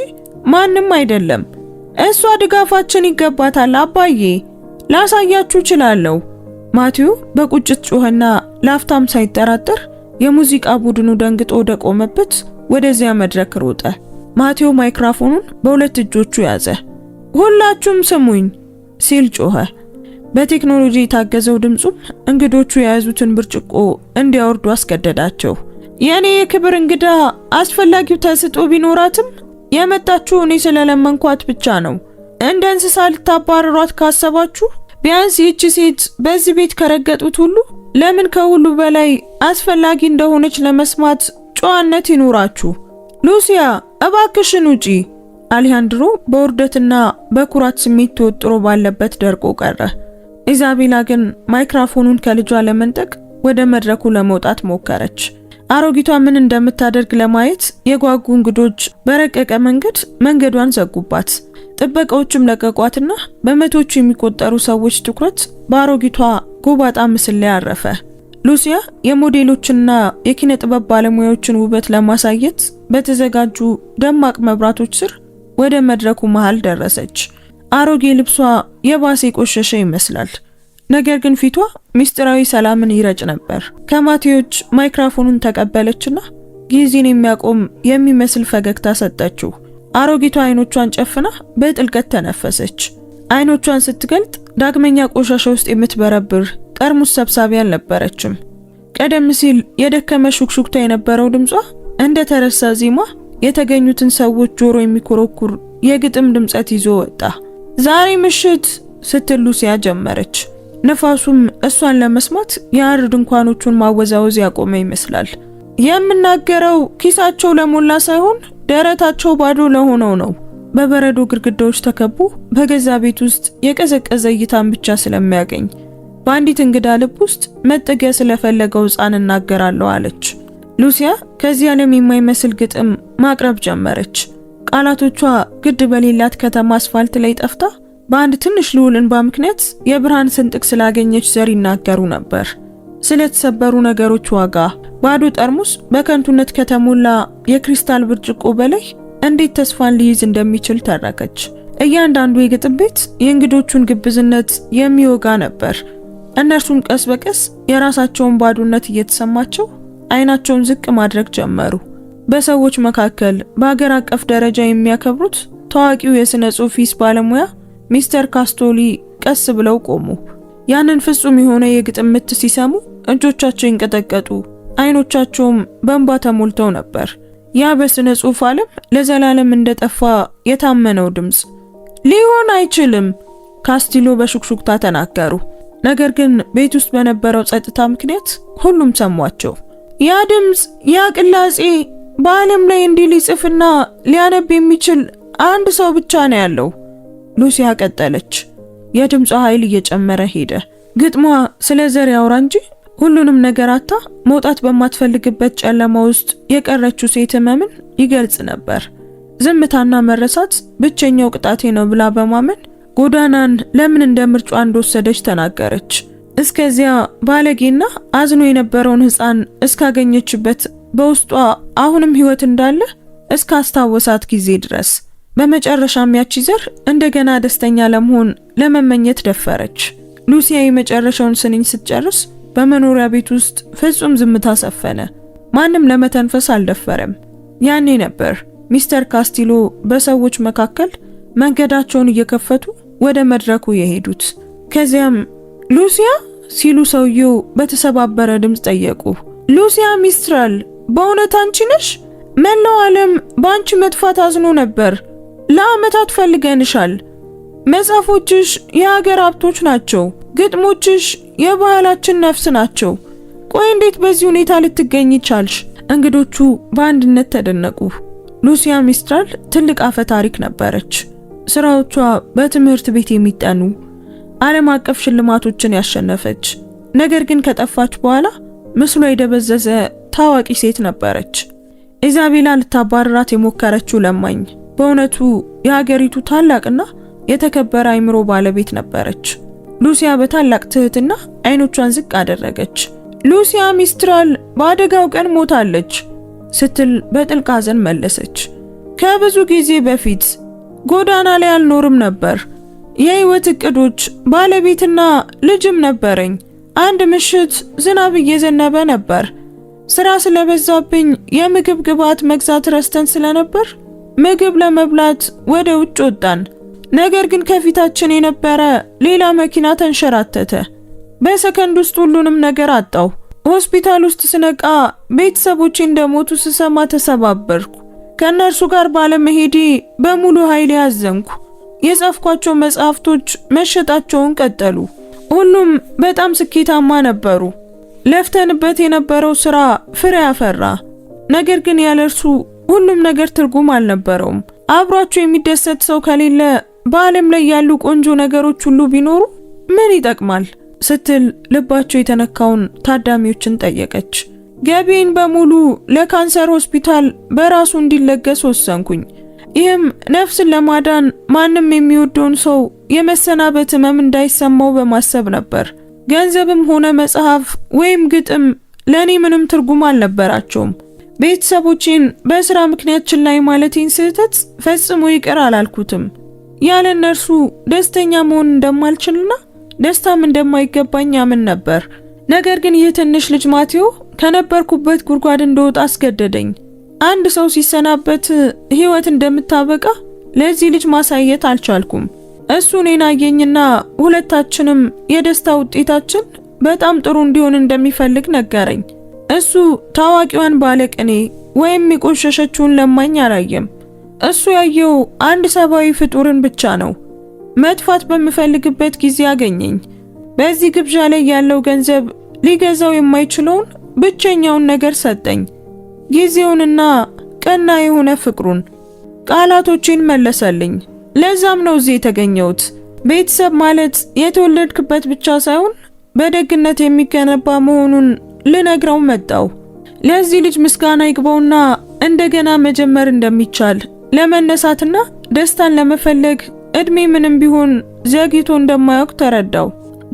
ማንም አይደለም። እሷ ድጋፋችን ይገባታል አባዬ፣ ላሳያችሁ እችላለሁ። ማቲዮ በቁጭት ጮኸና ላፍታም ሳይጠራጠር የሙዚቃ ቡድኑ ደንግጦ ወደ ቆመበት ወደዚያ መድረክ ሮጠ። ማቲዮ ማይክሮፎኑን በሁለት እጆቹ ያዘ። ሁላችሁም ስሙኝ ሲል ጮኸ። በቴክኖሎጂ የታገዘው ድምጹም እንግዶቹ የያዙትን ብርጭቆ እንዲያወርዱ አስገደዳቸው። የኔ የክብር እንግዳ አስፈላጊው ተስጦ ቢኖራትም የመጣችው እኔ ስለለመንኳት ብቻ ነው። እንደ እንስሳ ልታባረሯት ካሰባችሁ ቢያንስ ይህች ሴት በዚህ ቤት ከረገጡት ሁሉ ለምን ከሁሉ በላይ አስፈላጊ እንደሆነች ለመስማት ጨዋነት ይኖራችሁ። ሉሲያ እባክሽን ውጪ። አሌሃንድሮ በውርደትና በኩራት ስሜት ተወጥሮ ባለበት ደርቆ ቀረ። ኢዛቤላ ግን ማይክሮፎኑን ከልጇ ለመንጠቅ ወደ መድረኩ ለመውጣት ሞከረች። አሮጊቷ ምን እንደምታደርግ ለማየት የጓጉ እንግዶች በረቀቀ መንገዷን ዘጉባት። ጥበቃዎችም ለቀቋትና በመቶዎች የሚቆጠሩ ሰዎች ትኩረት በአሮጊቷ ጎባጣ ምስል ላይ አረፈ። ሉሲያ የሞዴሎችና የኪነ ጥበብ ባለሙያዎችን ውበት ለማሳየት በተዘጋጁ ደማቅ መብራቶች ስር ወደ መድረኩ መሃል ደረሰች። አሮጌ ልብሷ የባሰ ቆሸሸ ይመስላል። ነገር ግን ፊቷ ሚስጥራዊ ሰላምን ይረጭ ነበር። ከማቲዮች ማይክሮፎኑን ተቀበለችና ጊዜን የሚያቆም የሚመስል ፈገግታ ሰጠችው። አሮጊቷ አይኖቿን ጨፍና በጥልቀት ተነፈሰች። አይኖቿን ስትገልጥ ዳግመኛ ቆሻሻ ውስጥ የምትበረብር ጠርሙስ ሰብሳቢ አልነበረችም። ቀደም ሲል የደከመ ሹክሹክታ የነበረው ድምጿ እንደ ተረሳ ዜማ የተገኙትን ሰዎች ጆሮ የሚኮረኩር የግጥም ድምጸት ይዞ ወጣ። ዛሬ ምሽት ስትል ሉሲያ ጀመረች። ነፋሱም እሷን ለመስማት የአር ድንኳኖቹን ማወዛወዝ ያቆመ ይመስላል። የምናገረው ኪሳቸው ለሞላ ሳይሆን ደረታቸው ባዶ ለሆነው ነው። በበረዶ ግድግዳዎች ተከቦ በገዛ ቤት ውስጥ የቀዘቀዘ እይታን ብቻ ስለሚያገኝ በአንዲት እንግዳ ልብ ውስጥ መጠጊያ ስለፈለገው ሕፃን እናገራለሁ አለች። ሉሲያ ከዚህ ዓለም የማይመስል ግጥም ማቅረብ ጀመረች። ቃላቶቿ ግድ በሌላት ከተማ አስፋልት ላይ ጠፍታ በአንድ ትንሽ ልዑል እንባ ምክንያት የብርሃን ስንጥቅ ስላገኘች ዘር ይናገሩ ነበር። ስለተሰበሩ ነገሮች ዋጋ፣ ባዶ ጠርሙስ በከንቱነት ከተሞላ የክሪስታል ብርጭቆ በላይ እንዴት ተስፋን ሊይዝ እንደሚችል ተረከች። እያንዳንዱ የግጥም ቤት የእንግዶቹን ግብዝነት የሚወጋ ነበር። እነርሱም ቀስ በቀስ የራሳቸውን ባዶነት እየተሰማቸው አይናቸውን ዝቅ ማድረግ ጀመሩ። በሰዎች መካከል በአገር አቀፍ ደረጃ የሚያከብሩት ታዋቂው የሥነ ጽሑፍ ሂስ ባለሙያ ሚስተር ካስቶሊ ቀስ ብለው ቆሙ። ያንን ፍጹም የሆነ የግጥም ምት ሲሰሙ እጆቻቸው ይንቀጠቀጡ፣ አይኖቻቸውም በእንባ ተሞልተው ነበር። ያ በሥነ ጽሑፍ ዓለም ለዘላለም እንደጠፋ የታመነው ድምጽ ሊሆን አይችልም፣ ካስቲሎ በሹክሹክታ ተናገሩ። ነገር ግን ቤት ውስጥ በነበረው ጸጥታ ምክንያት ሁሉም ሰሟቸው። ያ ድምፅ፣ ያ ቅላጼ በዓለም ላይ እንዲህ ሊጽፍና ሊያነብ የሚችል አንድ ሰው ብቻ ነው ያለው። ሉሲያ ቀጠለች። የድምጿ ኃይል እየጨመረ ሄደ። ግጥሟ ስለ ዘር ያወራ እንጂ ሁሉንም ነገር አታ መውጣት በማትፈልግበት ጨለማ ውስጥ የቀረችው ሴት ህመምን ይገልጽ ነበር። ዝምታና መረሳት ብቸኛው ቅጣቴ ነው ብላ በማመን ጎዳናን ለምን እንደ ምርጫ እንደወሰደች ተናገረች። እስከዚያ ባለጌና አዝኖ የነበረውን ህፃን እስካገኘችበት በውስጧ አሁንም ህይወት እንዳለ እስካስታወሳት ጊዜ ድረስ በመጨረሻም ያቺ ዘር እንደገና ደስተኛ ለመሆን ለመመኘት ደፈረች። ሉሲያ የመጨረሻውን ስንኝ ስትጨርስ በመኖሪያ ቤት ውስጥ ፍጹም ዝምታ ሰፈነ። ማንም ለመተንፈስ አልደፈረም። ያኔ ነበር ሚስተር ካስቲሎ በሰዎች መካከል መንገዳቸውን እየከፈቱ ወደ መድረኩ የሄዱት። ከዚያም ሉሲያ ሲሉ ሰውየው በተሰባበረ ድምፅ ጠየቁ። ሉሲያ ሚስትራል፣ በእውነት አንቺ ነሽ? መላው ዓለም በአንቺ መጥፋት አዝኖ ነበር። ለዓመታት ፈልገንሻል። መጽሐፎችሽ የሀገር ሀብቶች ናቸው። ግጥሞችሽ የባህላችን ነፍስ ናቸው። ቆይ እንዴት በዚህ ሁኔታ ልትገኝ ቻልሽ? እንግዶቹ በአንድነት ተደነቁ። ሉሲያ ሚስትራል ትልቅ አፈ ታሪክ ነበረች። ስራዎቿ በትምህርት ቤት የሚጠኑ ዓለም አቀፍ ሽልማቶችን ያሸነፈች፣ ነገር ግን ከጠፋች በኋላ ምስሏ የደበዘዘ ታዋቂ ሴት ነበረች። ኢዛቤላ ልታባረራት የሞከረችው ለማኝ በእውነቱ የሀገሪቱ ታላቅና የተከበረ አእምሮ ባለቤት ነበረች። ሉሲያ በታላቅ ትህትና አይኖቿን ዝቅ አደረገች። ሉሲያ ሚስትራል በአደጋው ቀን ሞታለች ስትል በጥልቅ ሐዘን መለሰች። ከብዙ ጊዜ በፊት ጎዳና ላይ አልኖርም ነበር። የህይወት እቅዶች፣ ባለቤትና ልጅም ነበረኝ። አንድ ምሽት ዝናብ እየዘነበ ነበር። ስራ ስለበዛብኝ የምግብ ግብዓት መግዛት ረስተን ስለነበር ምግብ ለመብላት ወደ ውጭ ወጣን። ነገር ግን ከፊታችን የነበረ ሌላ መኪና ተንሸራተተ። በሰከንድ ውስጥ ሁሉንም ነገር አጣው። ሆስፒታል ውስጥ ስነቃ ቤተሰቦቼ እንደሞቱ ስሰማ ተሰባበርኩ። ከነርሱ ጋር ባለመሄዴ በሙሉ ኃይል ያዘንኩ። የጻፍኳቸው መጽሐፍቶች መሸጣቸውን ቀጠሉ። ሁሉም በጣም ስኬታማ ነበሩ። ለፍተንበት የነበረው ስራ ፍሬ አፈራ። ነገር ግን ያለርሱ ሁሉም ነገር ትርጉም አልነበረውም። አብሯቸው የሚደሰት ሰው ከሌለ በዓለም ላይ ያሉ ቆንጆ ነገሮች ሁሉ ቢኖሩ ምን ይጠቅማል ስትል ልባቸው የተነካውን ታዳሚዎችን ጠየቀች። ገቢን በሙሉ ለካንሰር ሆስፒታል በራሱ እንዲለገስ ወሰንኩኝ። ይህም ነፍስን ለማዳን ማንም የሚወደውን ሰው የመሰናበት ህመም እንዳይሰማው በማሰብ ነበር። ገንዘብም ሆነ መጽሐፍ ወይም ግጥም ለኔ ምንም ትርጉም አልነበራቸውም። ቤተሰቦቼን በስራ ምክንያት ችላይ ማለቴን ስህተት ፈጽሞ ይቅር አላልኩትም። ያለ እነርሱ ደስተኛ መሆን እንደማልችልና ደስታም እንደማይገባኝ አምን ነበር። ነገር ግን ይህ ትንሽ ልጅ ማቴዎ ከነበርኩበት ጉድጓድ እንደወጣ አስገደደኝ። አንድ ሰው ሲሰናበት ህይወት እንደምታበቃ ለዚህ ልጅ ማሳየት አልቻልኩም። እሱ እኔን አየኝና ሁለታችንም የደስታ ውጤታችን በጣም ጥሩ እንዲሆን እንደሚፈልግ ነገረኝ። እሱ ታዋቂዋን ባለቅኔ ወይም የቆሸሸችውን ለማኝ አላየም። እሱ ያየው አንድ ሰብአዊ ፍጡርን ብቻ ነው። መጥፋት በምፈልግበት ጊዜ አገኘኝ። በዚህ ግብዣ ላይ ያለው ገንዘብ ሊገዛው የማይችለውን ብቸኛውን ነገር ሰጠኝ፣ ጊዜውንና ቀና የሆነ ፍቅሩን። ቃላቶችን መለሰልኝ። ለዛም ነው እዚህ የተገኘሁት። ቤተሰብ ማለት የተወለድክበት ብቻ ሳይሆን በደግነት የሚገነባ መሆኑን ልነግረው መጣው። ለዚህ ልጅ ምስጋና ይግባውና እንደገና መጀመር እንደሚቻል ለመነሳትና ደስታን ለመፈለግ እድሜ ምንም ቢሆን ዘግይቶ እንደማያውቅ ተረዳው።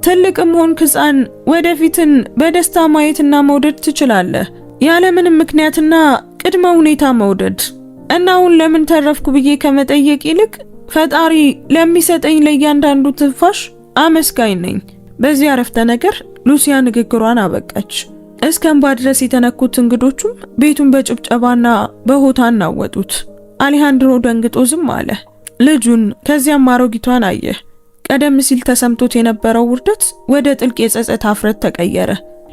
ትልቅም ሆንክ ሕፃን ወደፊትን በደስታ ማየትና መውደድ ትችላለህ። ያለምንም ምክንያትና ቅድመ ሁኔታ መውደድ እና አሁን ለምን ተረፍኩ ብዬ ከመጠየቅ ይልቅ ፈጣሪ ለሚሰጠኝ ለእያንዳንዱ ትንፋሽ አመስጋኝ ነኝ። በዚህ አረፍተ ነገር ሉሲያ ንግግሯን አበቃች። እስከ እንባ ድረስ የተነኩት እንግዶቹም ቤቱን በጭብጨባና በሆታ አናወጡት። አሌሃንድሮ ደንግጦ ዝም አለ። ልጁን ከዚያም አሮጊቷን አየ። ቀደም ሲል ተሰምቶት የነበረው ውርደት ወደ ጥልቅ የጸጸት አፍረት ተቀየረ።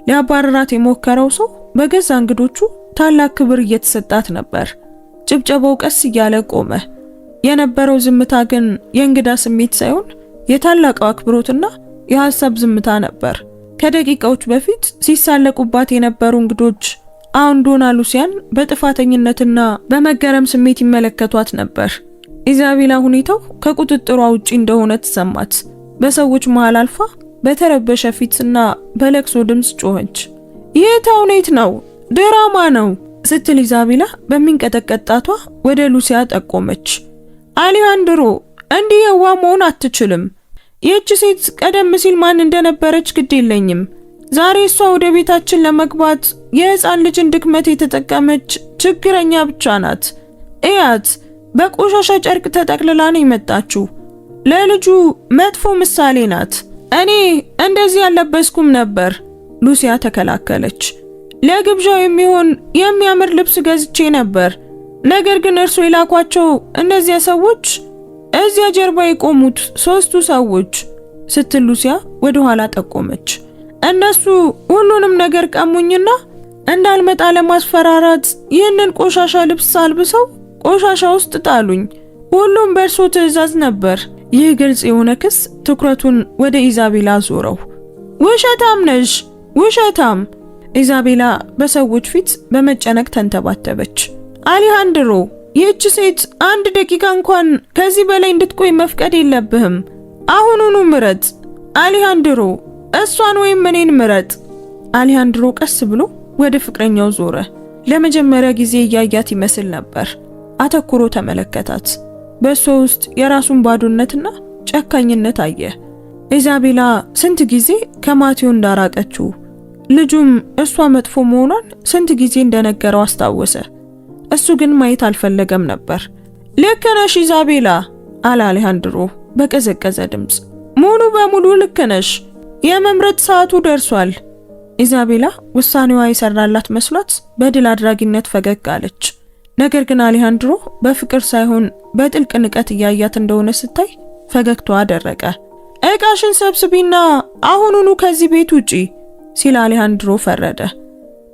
ሊያባረራት የሞከረው ሰው በገዛ እንግዶቹ ታላቅ ክብር እየተሰጣት ነበር። ጭብጨባው ቀስ እያለ ቆመ። የነበረው ዝምታ ግን የእንግዳ ስሜት ሳይሆን የታላቅ አክብሮትና የሐሳብ ዝምታ ነበር። ከደቂቃዎች በፊት ሲሳለቁባት የነበሩ እንግዶች አሁን ዶና ሉሲያን በጥፋተኝነትና በመገረም ስሜት ይመለከቷት ነበር። ኢዛቤላ ሁኔታው ከቁጥጥሯ ውጪ እንደሆነ ተሰማት። በሰዎች መሃል አልፋ በተረበሸ ፊትና በለቅሶ ድምጽ ጮኸች። ይህ ተውኔት ነው፣ ድራማ ነው ስትል ኢዛቤላ በሚንቀጠቀጥ ጣቷ ወደ ሉሲያ ጠቆመች። አሌሃንድሮ እንዲህ የዋህ መሆን አትችልም። ይህች ሴት ቀደም ሲል ማን እንደነበረች ግድ የለኝም። ዛሬ እሷ ወደ ቤታችን ለመግባት የህፃን ልጅን ድክመት የተጠቀመች ችግረኛ ብቻ ናት። እያት በቆሻሻ ጨርቅ ተጠቅልላ ነው የመጣችው። ለልጁ መጥፎ ምሳሌ ናት። እኔ እንደዚህ ያለበስኩም ነበር። ሉሲያ ተከላከለች። ለግብዣው የሚሆን የሚያምር ልብስ ገዝቼ ነበር። ነገር ግን እርሱ የላኳቸው እነዚያ ሰዎች፣ እዚያ ጀርባ የቆሙት 3ቱ ሰዎች ስትል ሉሲያ ወደ ኋላ ጠቆመች። እነሱ ሁሉንም ነገር ቀሙኝና እንዳልመጣ ለማስፈራራት ይህንን ቆሻሻ ልብስ አልብሰው ቆሻሻ ውስጥ ጣሉኝ። ሁሉም በእርሱ ትዕዛዝ ነበር። ይህ ግልጽ የሆነ ክስ ትኩረቱን ወደ ኢዛቤላ ዞረው። ውሸታም ነሽ፣ ውሸታም! ኢዛቤላ በሰዎች ፊት በመጨነቅ ተንተባተበች። አሌሃንድሮ ይህች ሴት 1 ደቂቃ እንኳን ከዚህ በላይ እንድትቆይ መፍቀድ የለብህም። አሁኑኑ ምረጥ አሌሃንድሮ፣ እሷን ወይም እኔን ምረጥ። አሌሃንድሮ ቀስ ብሎ ወደ ፍቅረኛው ዞረ። ለመጀመሪያ ጊዜ እያያት ይመስል ነበር። አተኩሮ ተመለከታት። በእሷ ውስጥ የራሱን ባዶነትና ጨካኝነት አየ። ኢዛቤላ ስንት ጊዜ ከማቴዎ እንዳራቀችው፣ ልጁም እሷ መጥፎ መሆኗን ስንት ጊዜ እንደነገረው አስታወሰ። እሱ ግን ማየት አልፈለገም ነበር። ልክ ነሽ ኢዛቤላ አለ አሌሃንድሮ በቀዘቀዘ ድምፅ። ሙሉ በሙሉ ልክ ነሽ። የመምረጥ ሰዓቱ ደርሷል። ኢዛቤላ ውሳኔዋ የሰራላት መስሏት በድል አድራጊነት ፈገግ አለች። ነገር ግን አሌሃንድሮ በፍቅር ሳይሆን በጥልቅ ንቀት እያያት እንደሆነ ስታይ ፈገግታዋ ደረቀ። እቃሽን ሰብስቢና አሁኑኑ ከዚህ ቤት ውጪ ሲል አሌሃንድሮ ፈረደ።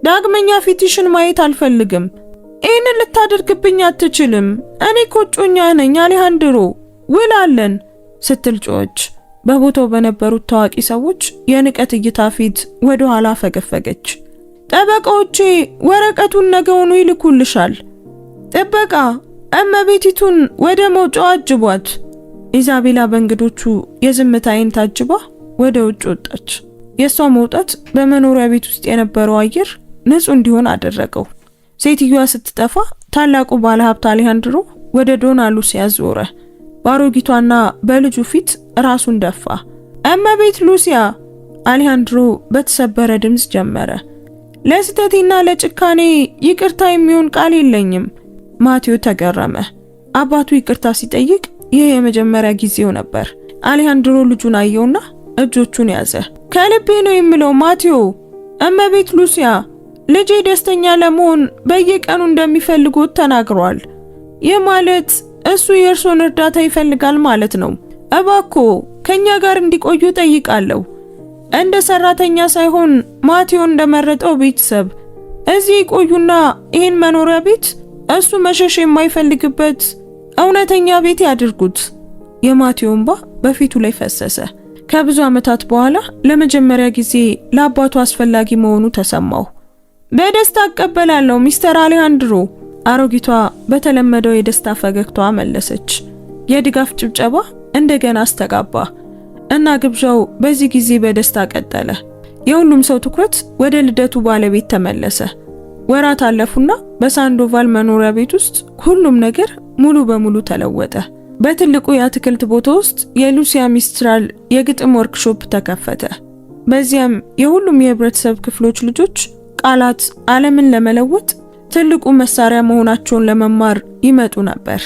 ዳግመኛ ፊትሽን ማየት አልፈልግም። ይህንን ልታደርግብኝ አትችልም። እኔ ቆጮኛ ነኝ አሌሃንድሮ፣ ውላለን ስትል ጮኸች። በቦታው በነበሩት ታዋቂ ሰዎች የንቀት እይታ ፊት ወደ ኋላ ፈገፈገች። ጠበቃዎቼ ወረቀቱን ነገውኑ ይልኩልሻል። ጥበቃ እመቤቲቱን ወደ መውጫው አጅቧት። ኢዛቤላ በእንግዶቹ የዝምታ ዓይን ታጅባ ወደ ውጭ ወጣች። የሷ መውጣት በመኖሪያ ቤት ውስጥ የነበረው አየር ንጹህ እንዲሆን አደረገው። ሴትዮዋ ስትጠፋ ታላቁ ባለሀብት አሌሃንድሮ ወደ ዶና ሉሲያ ዞረ። ባሮጊቷና በልጁ ፊት ራሱን ደፋ። እመቤት ሉሲያ፣ አሌሃንድሮ በተሰበረ ድምጽ ጀመረ። ለስተቴና ለጭካኔ ይቅርታ የሚሆን ቃል የለኝም። ማቴዎ ተገረመ። አባቱ ይቅርታ ሲጠይቅ ይህ የመጀመሪያ ጊዜው ነበር። አሌሃንድሮ ልጁን አየውና እጆቹን ያዘ። ከልቤ ነው የምለው ማቴዎ፣ እመቤት ሉሲያ ልጄ ደስተኛ ለመሆን በየቀኑ እንደሚፈልጎት ተናግሯል። ይህ ማለት እሱ የእርሶን እርዳታ ይፈልጋል ማለት ነው። እባክዎ ከኛ ጋር እንዲቆዩ ጠይቃለሁ። እንደ ሰራተኛ ሳይሆን ማቴዎ እንደመረጠው ቤተሰብ እዚህ ይቆዩና ይህን መኖሪያ ቤት እሱ መሸሽ የማይፈልግበት እውነተኛ ቤት ያድርጉት። የማቴዎ እንባ በፊቱ ላይ ፈሰሰ። ከብዙ ዓመታት በኋላ ለመጀመሪያ ጊዜ ለአባቱ አስፈላጊ መሆኑ ተሰማው። በደስታ አቀበላለሁ ሚስተር አሌሃንድሮ። አሮጊቷ በተለመደው የደስታ ፈገግታዋ መለሰች። የድጋፍ ጭብጨባ እንደገና አስተጋባ እና ግብዣው በዚህ ጊዜ በደስታ ቀጠለ። የሁሉም ሰው ትኩረት ወደ ልደቱ ባለቤት ተመለሰ። ወራት አለፉና በሳንዶቫል መኖሪያ ቤት ውስጥ ሁሉም ነገር ሙሉ በሙሉ ተለወጠ። በትልቁ የአትክልት ቦታ ውስጥ የሉሲያ ሚስትራል የግጥም ወርክሾፕ ተከፈተ። በዚያም የሁሉም የህብረተሰብ ክፍሎች ልጆች ቃላት ዓለምን ለመለወጥ ትልቁ መሳሪያ መሆናቸውን ለመማር ይመጡ ነበር።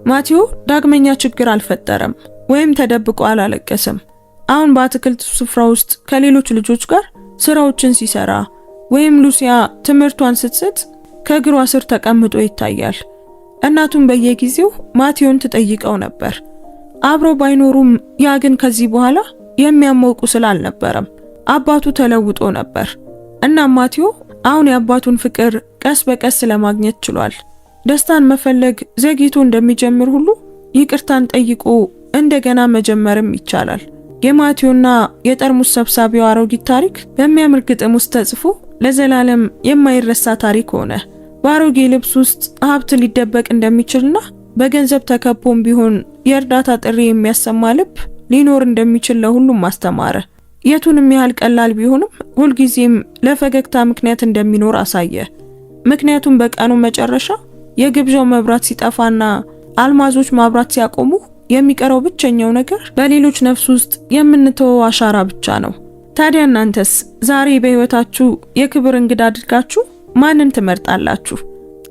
ማቴዎ ዳግመኛ ችግር አልፈጠረም ወይም ተደብቆ አላለቀሰም። አሁን በአትክልት ስፍራ ውስጥ ከሌሎች ልጆች ጋር ስራዎችን ሲሰራ ወይም ሉሲያ ትምህርቷን ስትሰጥ ከእግሯ ስር ተቀምጦ ይታያል። እናቱም በየጊዜው ማቴዎን ትጠይቀው ነበር። አብረው ባይኖሩም ያ ግን ከዚህ በኋላ የሚያመው ቁስል አልነበረም። አባቱ ተለውጦ ነበር እና ማቴዎ አሁን የአባቱን ፍቅር ቀስ በቀስ ለማግኘት ችሏል። ደስታን መፈለግ ዘግይቶ እንደሚጀምር ሁሉ ይቅርታን ጠይቆ እንደገና መጀመርም ይቻላል። የማቴዎና የጠርሙስ ሰብሳቢው አሮጊት ታሪክ በሚያምር ግጥም ውስጥ ተጽፎ ለዘላለም የማይረሳ ታሪክ ሆነ። በአሮጌ ልብስ ውስጥ ሀብት ሊደበቅ እንደሚችልና በገንዘብ ተከቦም ቢሆን የእርዳታ ጥሪ የሚያሰማ ልብ ሊኖር እንደሚችል ለሁሉም አስተማረ። የቱንም ያህል ቀላል ቢሆንም ሁልጊዜም ለፈገግታ ምክንያት እንደሚኖር አሳየ። ምክንያቱም በቀኑ መጨረሻ የግብዣው መብራት ሲጠፋና አልማዞች ማብራት ሲያቆሙ የሚቀረው ብቸኛው ነገር በሌሎች ነፍስ ውስጥ የምንተወው አሻራ ብቻ ነው። ታዲያ እናንተስ ዛሬ በህይወታችሁ የክብር እንግዳ አድርጋችሁ ማንን ትመርጣላችሁ?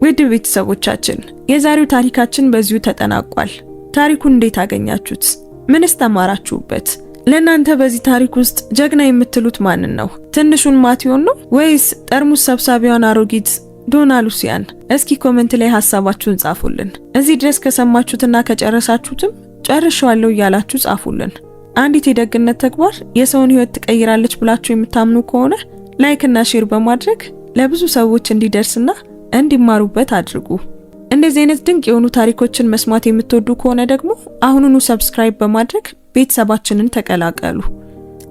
ውድ ቤተሰቦቻችን የዛሬው ታሪካችን በዚሁ ተጠናቋል። ታሪኩን እንዴት አገኛችሁት? ምንስ ተማራችሁበት? ለእናንተ በዚህ ታሪክ ውስጥ ጀግና የምትሉት ማንን ነው? ትንሹን ማቴዎን ነው ወይስ ጠርሙስ ሰብሳቢዋን አሮጊት ዶና ሉሲያን? እስኪ ኮሜንት ላይ ሐሳባችሁን ጻፉልን። እዚህ ድረስ ከሰማችሁትና ከጨረሳችሁትም ጨርሻለሁ እያላችሁ ጻፉልን። አንዲት የደግነት ተግባር የሰውን ህይወት ትቀይራለች ብላችሁ የምታምኑ ከሆነ ላይክ እና ሼር በማድረግ ለብዙ ሰዎች እንዲደርስና እንዲማሩበት አድርጉ። እንደዚህ አይነት ድንቅ የሆኑ ታሪኮችን መስማት የምትወዱ ከሆነ ደግሞ አሁኑኑ ሰብስክራይብ በማድረግ ቤተሰባችንን ተቀላቀሉ።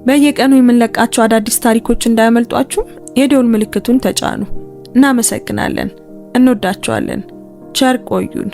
በየቀኑ የምንለቃቸው አዳዲስ ታሪኮች እንዳያመልጧችሁ የደውል ምልክቱን ተጫኑ። እናመሰግናለን። እንወዳችኋለን። ቸር ቆዩን።